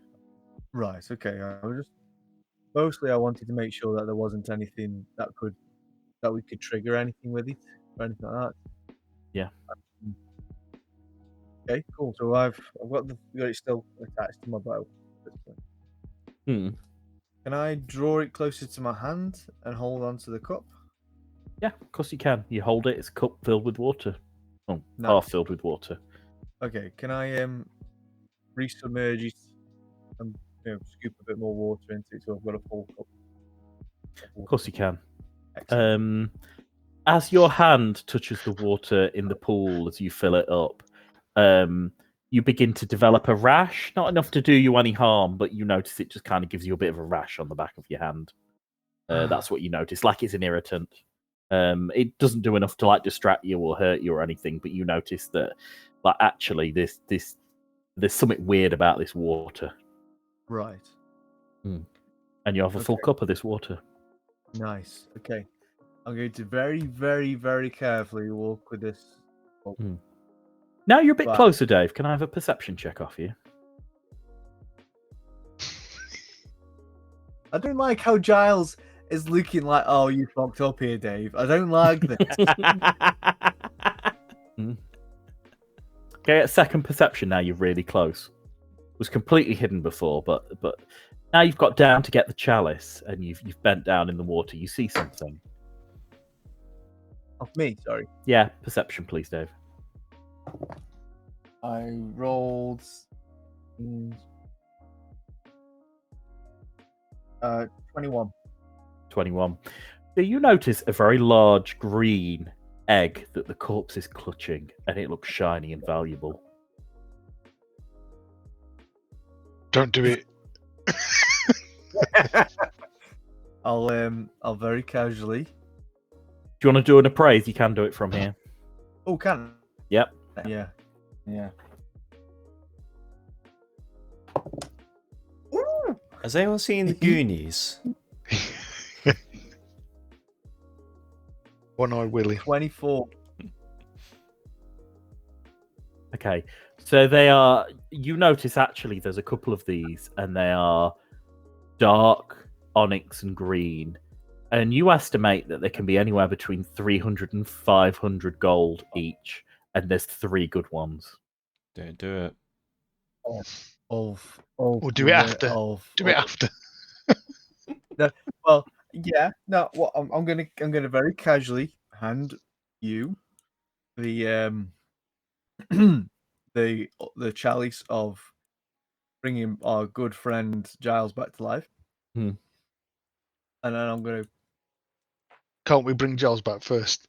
Right. Okay. I was just mostly I wanted to make sure that there wasn't anything that we could trigger anything with it or anything like that. Yeah. Okay. Cool. So I've got it still attached to my bow. Can I draw it closer to my hand and hold on to the cup? Yeah, of course you can. You hold it. It's a cup filled with water. Oh, Nice. half filled with water. Okay. Can I resubmerge it and scoop a bit more water into it so I've got a full cup? Of course you can. Excellent. As your hand touches the water in the pool as you fill it up, you begin to develop a rash. Not enough to do you any harm, but you notice it just kind of gives you a bit of a rash on the back of your hand. That's what you notice, like it's an irritant. It doesn't do enough to like distract you or hurt you or anything, but you notice that, like, actually, there's something weird about this water. Right. And you have a full cup of this water. Nice. Okay. I'm going to very, very, very carefully walk with this. Oh, Now you're a bit Right. closer, Dave. Can I have a perception check off you? I don't like how Giles is looking like, oh, you fucked up here, Dave. I don't like this. Okay, at second perception now you're really close. It was completely hidden before, but now you've got down to get the chalice and you've bent down in the water. You see something. Of me, sorry. Yeah, perception, please, Dave. I rolled 21. 21. So you notice a very large green egg that the corpse is clutching, and it looks shiny and valuable. Don't do it. I'll very casually. Do you want to do an appraise? You can do it from here. Oh, can. Yep. Yeah. Has anyone seen the Goonies? One-eyed Willie. 24. Okay, so they are. You notice actually there's a couple of these, and they are dark onyx and green, and you estimate that they can be anywhere between 300 and 500 gold each, and there's 3 good ones. Don't do it. Or do it after. Do it after. Well, yeah. No, what I'm gonna very casually hand you the the chalice of bringing our good friend Giles back to life, and then I'm gonna. Can't we bring Giles back first?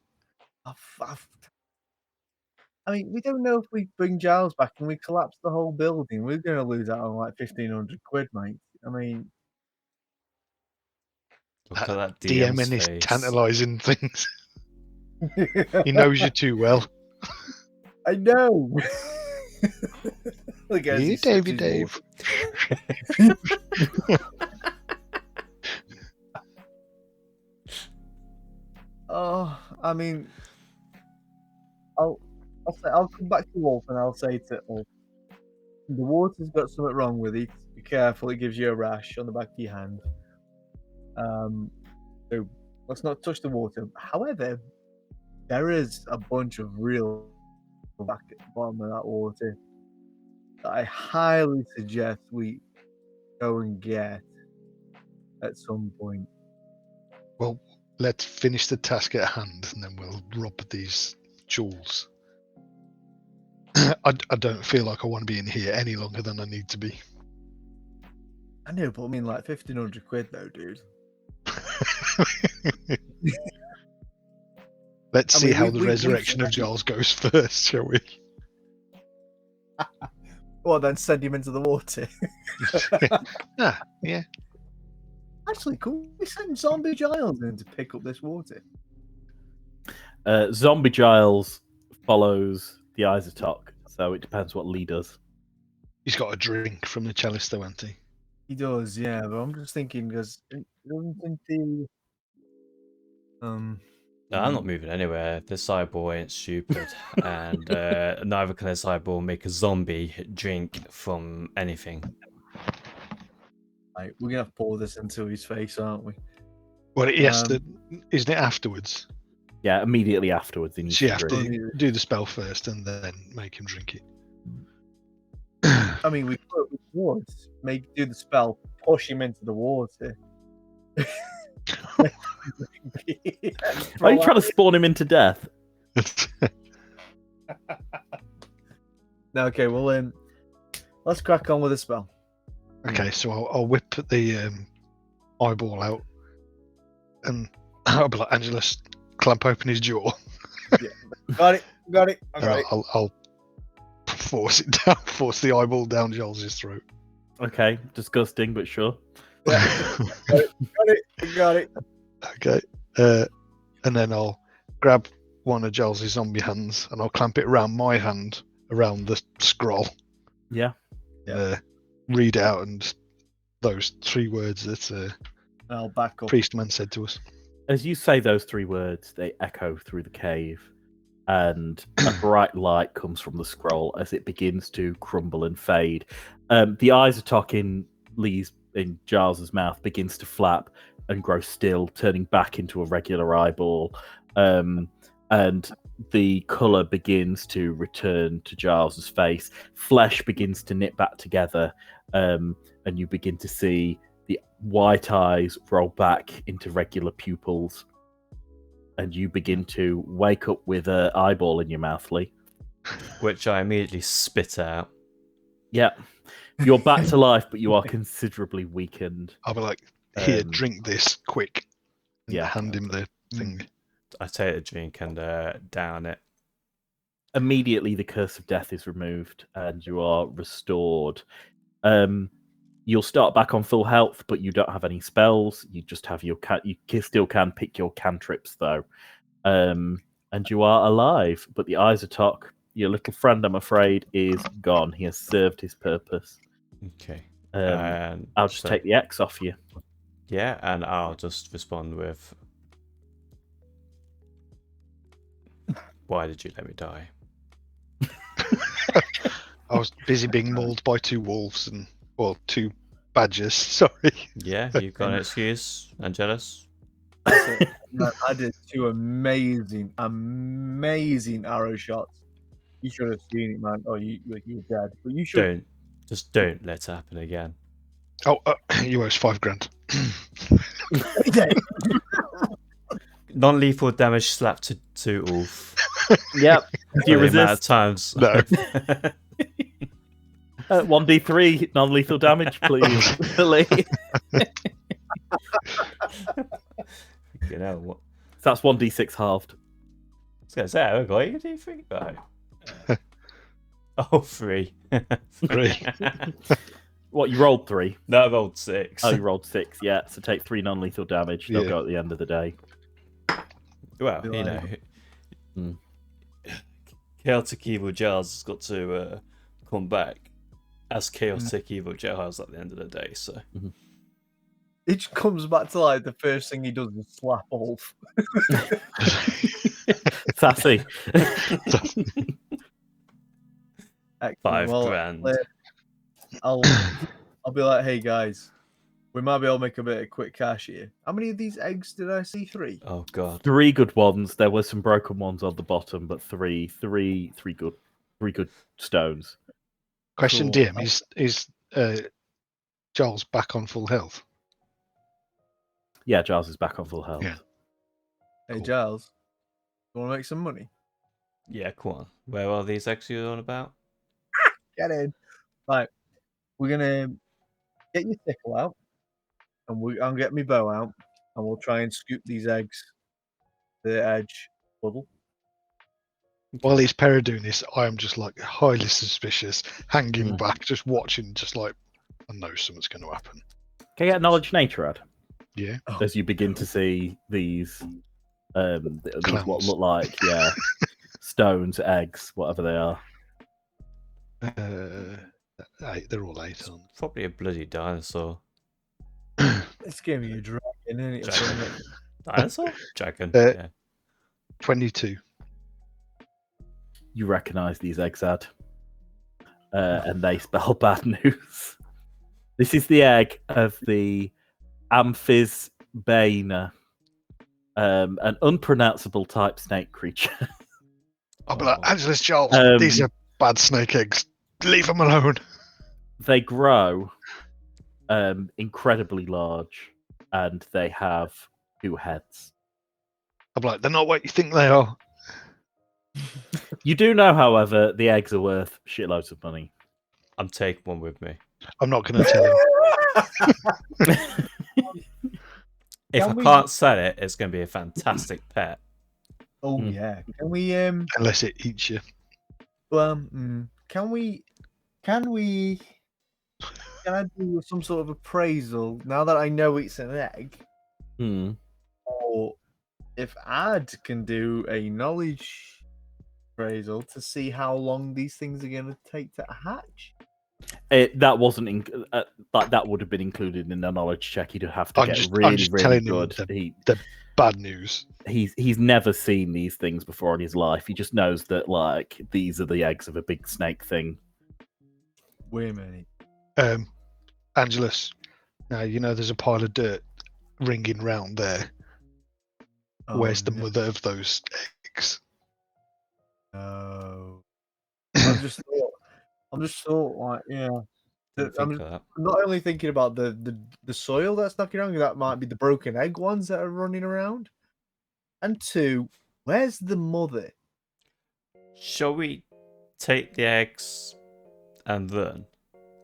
I mean, we don't know if we bring Giles back and we collapse the whole building. We're going to lose out on like 1,500 quid, mate. I mean, Look at that DM DM's and his face. tantalising things. He knows you too well. I know. Look at You, Davey Dave. Oh, I mean, I'll come back to Wolf and I'll say to Wolf, the water's got something wrong with it. Be careful, it gives you a rash on the back of your hand. So let's not touch the water. However, there is a bunch of real back at the bottom of that water that I highly suggest we go and get at some point. Well, let's finish the task at hand and then we'll rob these jewels. I don't feel like I want to be in here any longer than I need to be. I know, but I mean, like 1,500 quid though, dude. Let's see mean, how we- the we- resurrection of Giles goes first, shall we? Well, then send him into the water. Yeah. Actually, could we send Zombie Giles in to pick up this water? Zombi Giles follows the Isotoc, so it depends what Lee does. He's got a drink from the chalice, though, hasn't he? He does, yeah. But I'm just thinking because doesn't he? No, I'm not moving anywhere. This cyborg ain't stupid, and neither can this cyborg make a zombie drink from anything. Right, we're gonna have to pour this into his face, aren't we? Well, he has to, isn't it afterwards? Yeah, immediately afterwards. So you have drink. to do the spell first and then make him drink it. I mean, we could do the spell, push him into the water. Are you trying to spawn him into death? No, okay, well, let's crack on with the spell. Okay, so I'll whip the eyeball out and I'll be like, Angelus, clamp open his jaw. Got it. I And got it. I'll force it down, force the eyeball down Giles's throat. Okay, disgusting, but sure. Got it. Okay, and then I'll grab one of Giles's zombie hands and I'll clamp it around my hand, around the scroll. Yeah. Read out and those 3 words that I'll back up. Priestman said to us. As you say those 3 words, they echo through the cave, and a bright light comes from the scroll as it begins to crumble and fade. The eyes of Tokin in Giles's mouth begins to flap and grow still, turning back into a regular eyeball. And the colour begins to return to Giles's face. Flesh begins to knit back together, and you begin to see the white eyes roll back into regular pupils. And you begin to wake up with an eyeball in your mouth, Lee. Which I immediately spit out. Yeah. You're back to life, but you are considerably weakened. I'll be like, here, Um, drink this, quick. And yeah. hand him the thing. I take a drink and down it. Immediately, the curse of death is removed, and you are restored. You'll start back on full health, but you don't have any spells. You just have you still can pick your cantrips, though. And you are alive, but the Isatok, your little friend, I'm afraid, is gone. He has served his purpose. Okay. I'll just take the X off you. Yeah, and I'll just respond with, why did you let me die? I was busy being mauled by 2 wolves and, well, 2 badgers. Sorry. Yeah, you've got an excuse, Angelus. Man, I did 2 amazing arrow shots. You should have seen it, man. Oh, you were dead. But you should. Don't let it happen again. Oh, you owe us 5 grand. Non-lethal damage slapped to Ulf. Yep. Do you For the amount of resist? times. No. 1d3 non-lethal damage, please. Lee. You know what? So that's 1d6 halved. I was going to say, I haven't got you, do you think? Right. Oh, 3. 3. What, you rolled 3? No, I rolled 6. Oh, you rolled 6, yeah. So take 3 non-lethal damage. They'll Yeah. go at the end of the day. Well, you know. Chaotic Evil Giles has got to come back as Chaotic Evil Giles at the end of the day, so. It just comes back to like the first thing he does is slap Ulf. Sassy. Excellent. 5 Well, grand. I'll be like, hey guys, we might be able to make a bit of quick cash here. How many of these eggs did I see? 3. Oh, God. 3 good ones. There were some broken ones on the bottom, but three good stones. Question, Cool. DM, is Giles back on full health? Yeah, Giles is back on full health. Yeah. Hey Cool. Giles, you want to make some money? Yeah, come on. Where are these eggs you're on about? Get in. Right, we're gonna get your sickle out, and I'll get my bow out, and we'll try and scoop these eggs to the edge puddle. While he's doing this, I am just like highly suspicious, hanging back, just watching, just like, I know something's going to happen. Can you get knowledge nature ad? Yeah. As you begin to see these what Clams. look like, stones, eggs, whatever they are. 8, they're all 8 on. Probably a bloody dinosaur. It's giving me a dragon, isn't it? or Dragon. something? Dinosaur? Dragon. Uh, Yeah. 22. You recognise these eggs, ad, and they spell bad news. This is the egg of the Amphisbaena, an unpronounceable type snake creature. I'll be like, Oh. Angelus, Giles, Um, these are bad snake eggs. Leave them alone. They grow incredibly large, and they have 2 heads. I'm like, they're not what you think they are. You do know, however, the eggs are worth shitloads of money. I'm taking one with me. I'm not going to tell him. If Can I we- can't sell it, it's going to be a fantastic pet. Oh Mm. yeah. Can we Unless it eats you. can I do some sort of appraisal now that I know it's an egg? Or if Ad can do a knowledge appraisal to see how long these things are going to take to hatch? That wasn't that would have been included in the knowledge check. He'd have to I'm get just really telling him good. the bad news. He's never seen these things before in his life. He just knows that like these are the eggs of a big snake thing. Wait a minute. Angelus, now you know there's a pile of dirt ringing round there. Oh, Where's the no. mother of those eggs? No. I'm just thought like, yeah. Didn't think of that. I'm not only thinking about the soil that's knocking around, that might be the broken egg ones that are running around. And two, where's the mother? Shall we take the eggs and run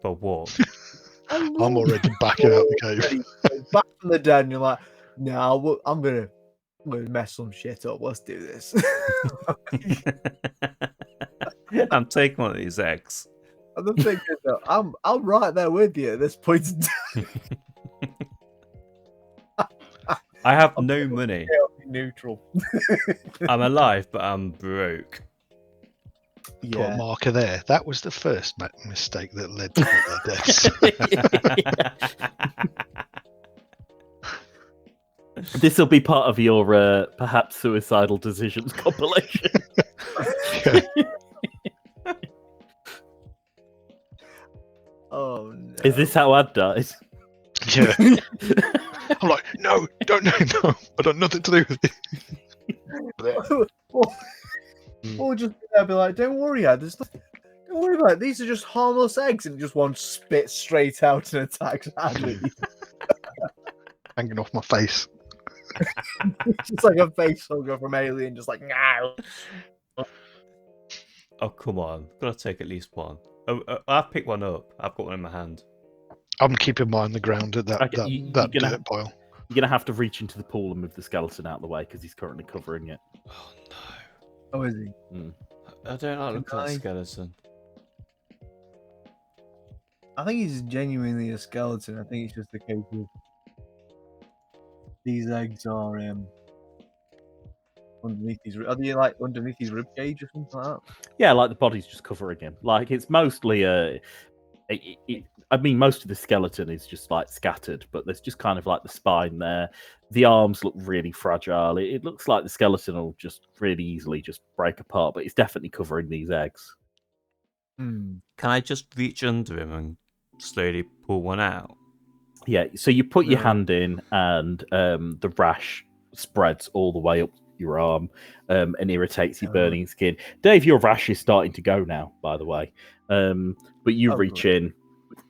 for a walk? I'm already backing out the cave. Back from the den, you're like, no, I'm gonna mess some shit up. Let's do this. I'm taking one of these eggs. And the thing is, though, I'm right there with you at this point in time. I have no money. Neutral. I'm alive, but I'm broke. Put a Yeah. marker there. That was the first mistake that led to their deaths. This will be part of your perhaps suicidal decisions compilation. Yeah. Oh no. Is this how Ad dies? Yeah. I'm like, no, don't know, no. I don't nothing to do with it. Or just be like, don't worry, Ad. Don't worry about it. These are just harmless eggs, and just one spits straight out and attacks Adley. Hanging off my face. Just like a face hugger from Alien, just like no. Oh, come on. Gotta take at least one. I've picked one up. I've got one in my hand. I'm keeping mine on the ground at that Okay, that you're gonna dirt pile. You're gonna have to reach into the pool and move the skeleton out of the way because he's currently covering it. Oh, no. Oh, is he? I don't like looking at I- that skeleton. I think he's genuinely a skeleton. I think it's just a case of these eggs are underneath his. Are they like underneath his rib cage or something like that? Yeah, like the body's just covering him. Like it's mostly I mean, most of the skeleton is just like scattered, but there's just kind of like the spine there. The arms look really fragile. It looks like the skeleton will just really easily just break apart, but it's definitely covering these eggs. Can I just reach under him and slowly pull one out? Yeah, so you put your No. hand in, and the rash spreads all the way up your arm and irritates your burning skin. Dave, your rash is starting to go now, by the way. But you reach in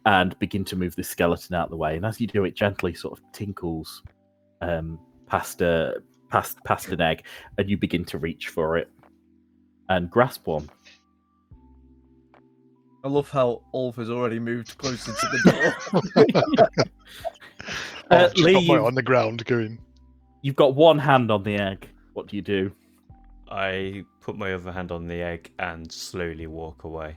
and begin to move the skeleton out of the way, and as you do it gently, sort of tinkles past an egg, and you begin to reach for it and grasp one. I love how Ulf has already moved closer to the door. I've just Lee, got mine on the ground going. You've got one hand on the egg. What do you do? I put my other hand on the egg and slowly walk away.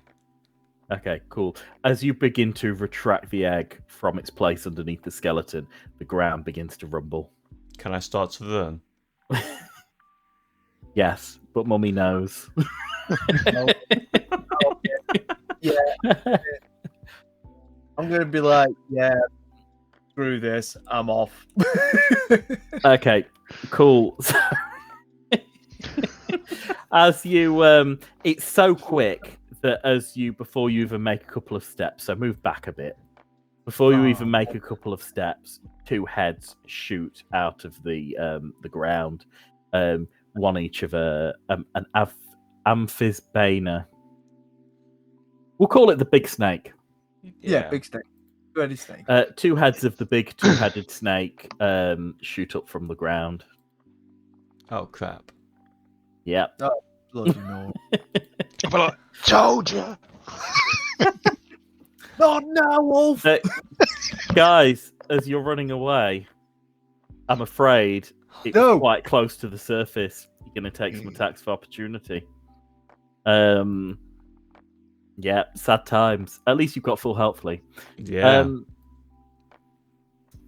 Okay, cool. As you begin to retract the egg from its place underneath the skeleton, the ground begins to rumble. Can I start to run? Yes, but Mummy knows. Yeah. I'm gonna be like, yeah, screw this, I'm off. Okay, cool. As you, it's so quick that before you even make a couple of steps, so move back a bit. Before you even make a couple of steps, two heads shoot out of the ground, one each of an amphisbaena. We'll call it the big snake. Yeah, big snake. Ready snake. Two heads of the big two-headed snake shoot up from the ground. Oh, crap. Yep. Bloody no. I'm like, told you. Not now, Wolf. Guys, as you're running away, I'm afraid it's quite close to the surface. You're going to take some attacks of opportunity. Yeah, sad times. At least you've got full health, Lee. Yeah.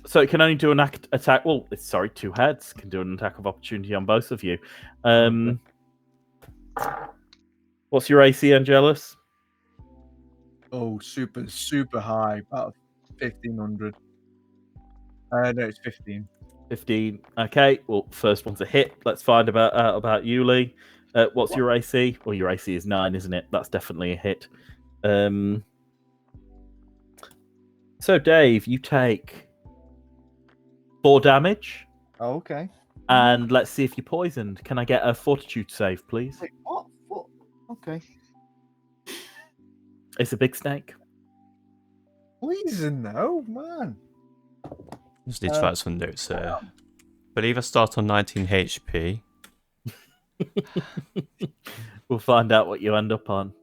So it can only do an attack. Well, sorry, two heads can do an attack of opportunity on both of you. What's your AC, Angelus? Oh, super, super high. About 1,500. No, it's 15. 15. Okay, well, first one's a hit. Let's find out about you, Lee. What's your AC? Well, your AC is 9, isn't it? That's definitely a hit. So, Dave, you take 4 damage, Oh, okay. and let's see if you're poisoned. Can I get a fortitude save, please? Wait, what? What? Okay. It's a big snake. Poison, though, man. Just need to write some notes here. Believe I start on 19 HP. We'll find out what you end up on.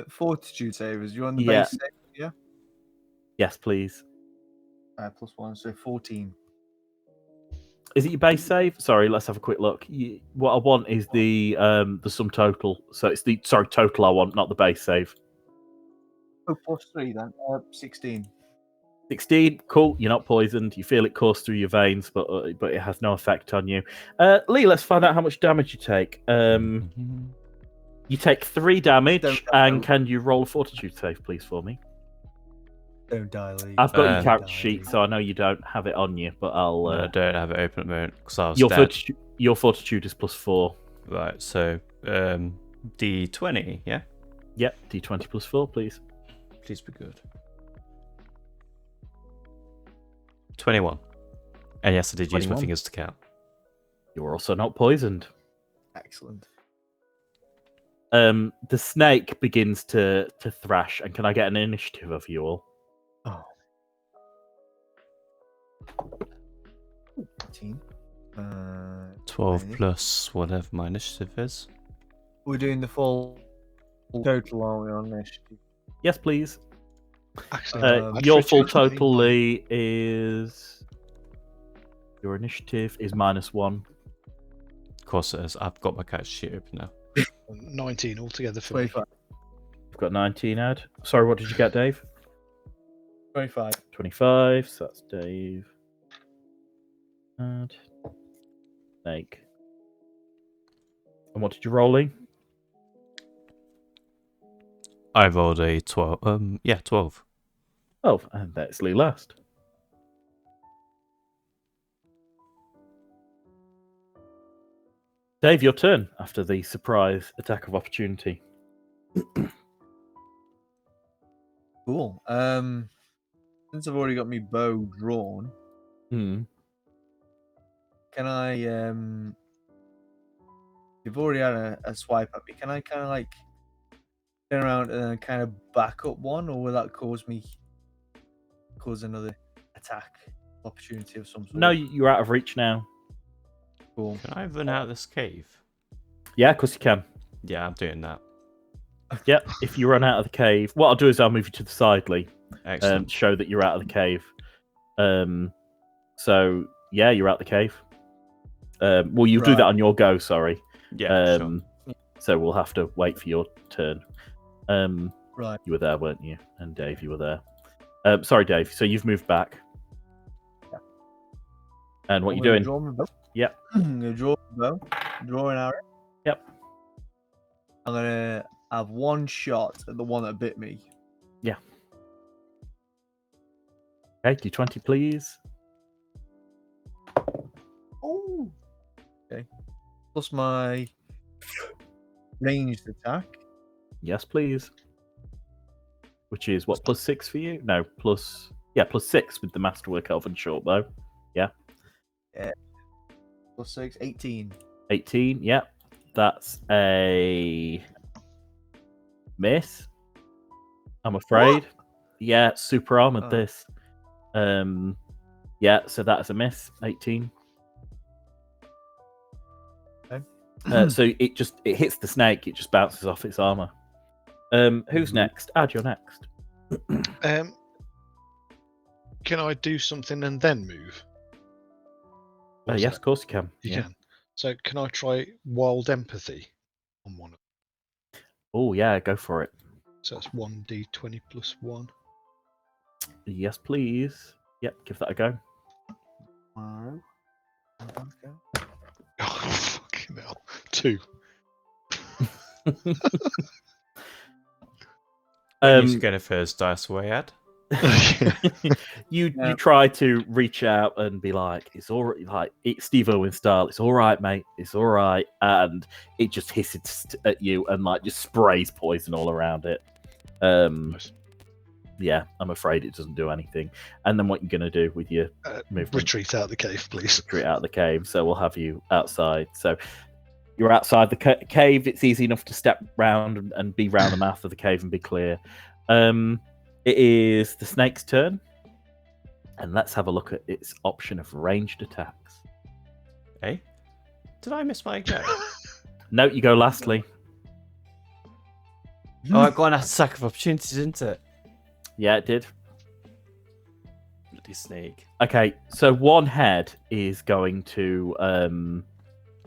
Fortitude savers. You on the Yeah. base save? Yeah. Yes, please. +1, so 14. Is it your base save? Sorry, let's have a quick look. What I want is the sum total. So it's the total I want, not the base save. Oh, +3 then. 16. 16, cool. You're not poisoned. You feel it course through your veins, but it has no effect on you. Lee, let's find out how much damage you take. You take 3 damage, Don't and die. can you roll a fortitude save, please, for me? Don't die, Lee. I've got your Um, character sheet, so I know you don't have it on you, but I'll. I don't have it open at the moment because I was your dead. your fortitude is +4. Right, so D20, yeah? Yep, D20 +4, please. Please be good. 21. And yes, I did use my 21. fingers to count. You're also not poisoned. Excellent. The snake begins to thrash, and can I get an initiative of you all? Oh. 18. 12 20. plus whatever my initiative is. We're doing the full total, aren't we, on initiative? Yes, please. Actually, I'd Your switch full it to 21. total, Lee, is your initiative is -1. Of course it is. I've got my character sheet open now. 19 altogether for me. 25. You've got 19, Ed. Sorry, what did you get, Dave? 25. 25. So that's Dave. Ed. Snake. And what did you roll, Lee? I rolled a 12. 12. 12, and that's Lee last. Dave, your turn after the surprise attack of opportunity. Cool. Since I've already got my bow drawn, Hmm. can I you've already had a swipe at me, can I kind of like turn around and then kind of back up one, or will that cause another attack opportunity of some sort? No, you're out of reach now. Cool. Can I run out of this cave? Yeah, of course you can. Yeah, I'm doing that. Yep, if you run out of the cave, what I'll do is I'll move you to the side, Lee, Excellent. show that you're out of the cave. So yeah, you're out the cave. Well, you do Right. that on your go. Sorry. Yeah, sure. So we'll have to wait for your turn. Right. You were there, weren't you? And Dave, you were there. Sorry, Dave. So you've moved back. Yeah. And what I'm you gonna doing? Draw my bow. Yep. I'm gonna draw my bow. Draw an arrow. Yep. I'm gonna have one shot at the one that bit me. Okay, D20, please. Oh. Okay. Plus my ranged attack. Yes, please. Which is what, +6 for you? No, +6 with the masterwork elven short bow. +6, 18. 18, yeah. That's a miss, I'm afraid. Yeah, super armored Oh. this. Yeah, so that's a miss, 18. Okay. So it hits the snake, it just bounces off its armor. Who's next? Ad, you're next. Can I do something and then move? Or is Yes, that- of course you can. You Yeah. can. So can I try wild empathy on one? Oh, yeah, go for it. So that's 1d20 plus 1. Yes, please. Yep, give that a go. Tomorrow. Oh, fucking hell. 2. You should get a first dice away, Ed. You Yeah. try to reach out and be like, "It's all right," like it's Steve Irwin style. "It's all right, mate. It's all right," and it just hisses at you and like just sprays poison all around it. Nice. Yeah, I'm afraid it doesn't do anything. And then what you're gonna do with your movement? Retreat out the cave, please. Retreat out of the cave. So we'll have you outside. So you're outside the cave. It's easy enough to step round and be round the mouth of the cave and be clear. It is the snake's turn, and let's have a look at its option of ranged attacks. Hey, did I miss my go? No, you go lastly. Oh, I got an attack of opportunities, didn't it? Yeah, it did. Bloody snake. Okay, so one head is going to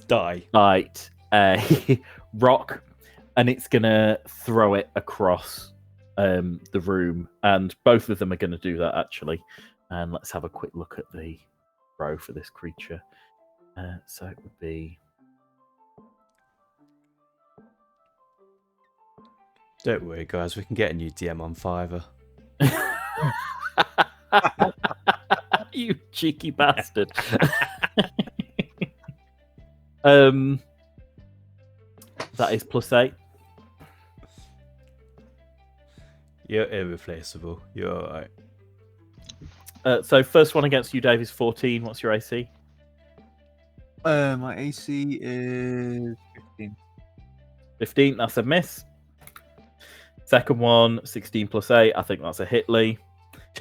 Die. bite a rock, and it's gonna throw it across the room, and both of them are going to do that actually. And let's have a quick look at the throw for this creature. So it would be Don't worry, guys. We can get a new DM on Fiverr. you cheeky bastard. That is +8. You're irreplaceable. You're alright. So first one against you, Dave, is 14. What's your AC? My AC is 15. 15. That's a miss. Second one, 16 +8. I think that's a hit, Lee.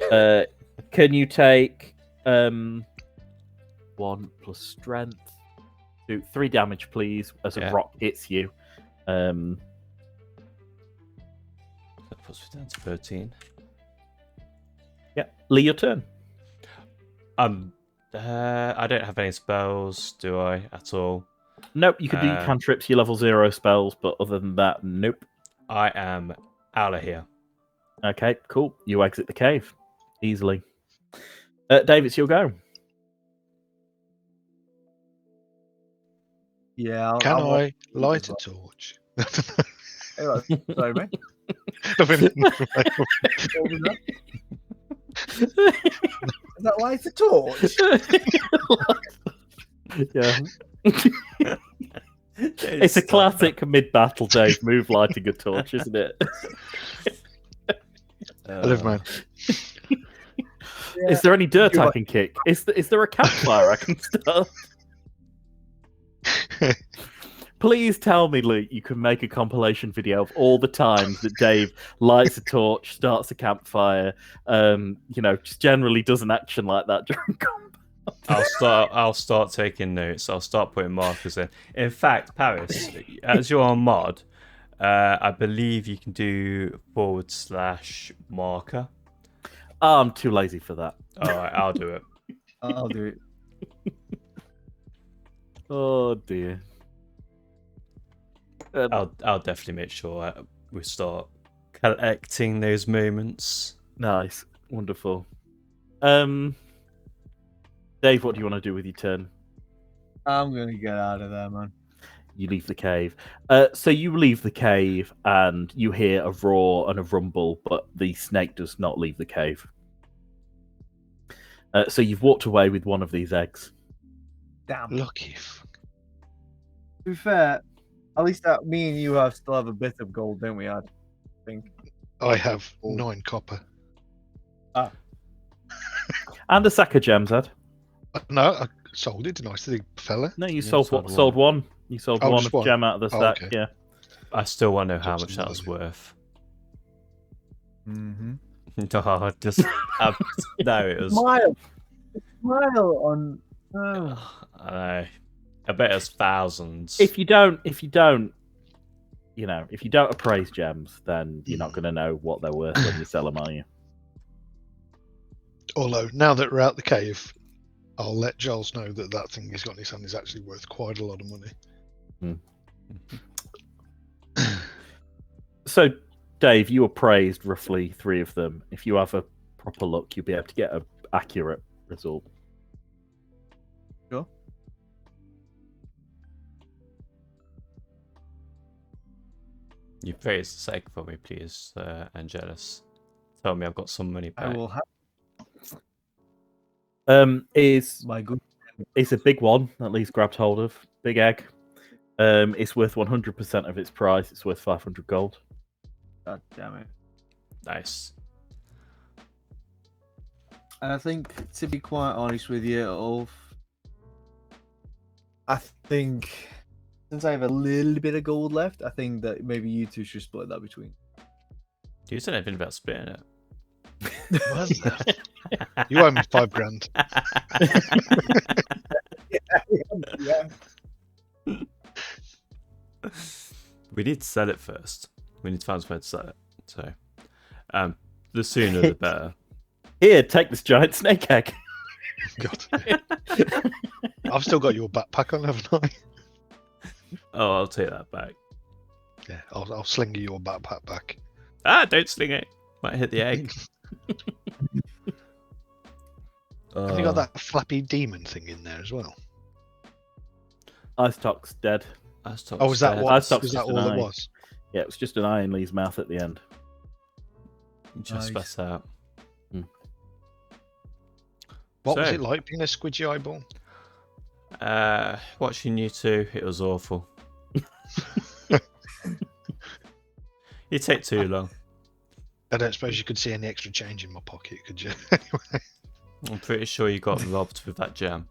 Can you take 1 plus strength? Do 3 damage, please, as a rock hits you. That puts me down to 13. Yeah, Lee, your turn. I don't have any spells, do I, at all? Nope, you can do your cantrips, your level 0 spells, but other than that, nope. I am out of here. Okay, cool. You exit the cave easily. Dave, it's your go. Yeah. Can I light a torch? Hey, sorry, mate. Nothing. What was that? Is that light a torch? Yeah. It's a classic mid-battle Dave move, lighting a torch, isn't it? I live, man. Yeah. Is there any dirt I can kick? Is there a campfire I can start? Please tell me, Luke, you can make a compilation video of all the times that Dave lights a torch, starts a campfire, just generally does an action like that during combat. I'll start taking notes. I'll start putting markers in. In fact, Paris, as you're on mod, I believe you can do /marker. Oh, I'm too lazy for that. All right, I'll do it. I'll do it. Oh dear. I'll definitely make sure we start collecting those moments. Nice, wonderful. Dave, what do you want to do with your turn? I'm gonna get out of there, man. You leave the cave. So you leave the cave and you hear a roar and a rumble, but the snake does not leave the cave. So you've walked away with one of these eggs. Damn. Lucky. To be fair, at least me and you still have a bit of gold, don't we? I think. I have 9 copper. And a sack of gems, Ed. No, I sold it to nice little fella. No, you Yeah, sold sold one. You sold Oh, one just of one? gem out of the Oh, sack. okay. Yeah. I still want to know how Drops much that was another worth. Mm-hmm. No, just no, it was. Smile on. Oh. I know. I bet it's thousands. If you don't appraise gems, then you're not going to know what they're worth when you sell them, are you? Although, now that we're out the cave, I'll let Giles know that thing he's got in his hand is actually worth quite a lot of money. So, Dave, you appraised roughly 3 of them. If you have a proper look, you'll be able to get an accurate result. Sure. You praise the sake for me, please, Angelus. Tell me I've got some money I back. will have Is my good. it's a big one that Lee's grabbed hold of. Big egg. It's worth 100% of its price. It's worth 500 gold. God damn it. Nice. I think, to be quite honest with you, Ulf, I think since I have a little bit of gold left, I think that maybe you two should split that between. You said anything about splitting it. Was that? You owe me 5 grand. Yeah. We need to sell it first. We need to find somewhere to sell it. So, the sooner the better. Here, take this giant snake egg. God. I've still got your backpack on, haven't I? Oh, I'll take that back. Yeah, I'll sling you your backpack back. Ah, don't sling it. Might hit the egg. Have you got that flappy demon thing in there as well? Ice Tock's dead. Oh, was that what? Ice Tock's Was that just an all eye. it was? Yeah, it was just an eye in Lee's mouth at the end. Just Nice. pass out. What was So- it like being a squidgy eyeball? Watching you two, it was awful. You take too long. I don't suppose you could see any extra change in my pocket, could you? I'm pretty sure you got robbed with that jam.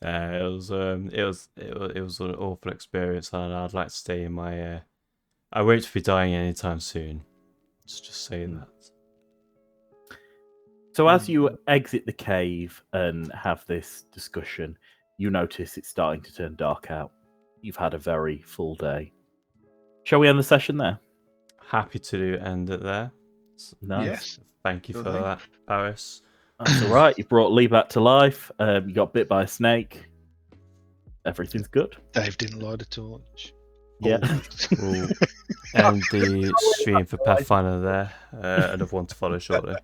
It was an awful experience, and I'd like to stay in my. I won't be dying anytime soon. Just saying that. So as you exit the cave and have this discussion, you notice it's starting to turn dark out. You've had a very full day. Shall we end the session there? Happy to end it there. Nice. Yes. Thank you Sure for thing. that, Paris. That's all right. You brought Lee back to life. You got bit by a snake. Everything's good. Dave didn't light a torch. Yeah. We'll end the stream for Pathfinder there. Another one to follow shortly.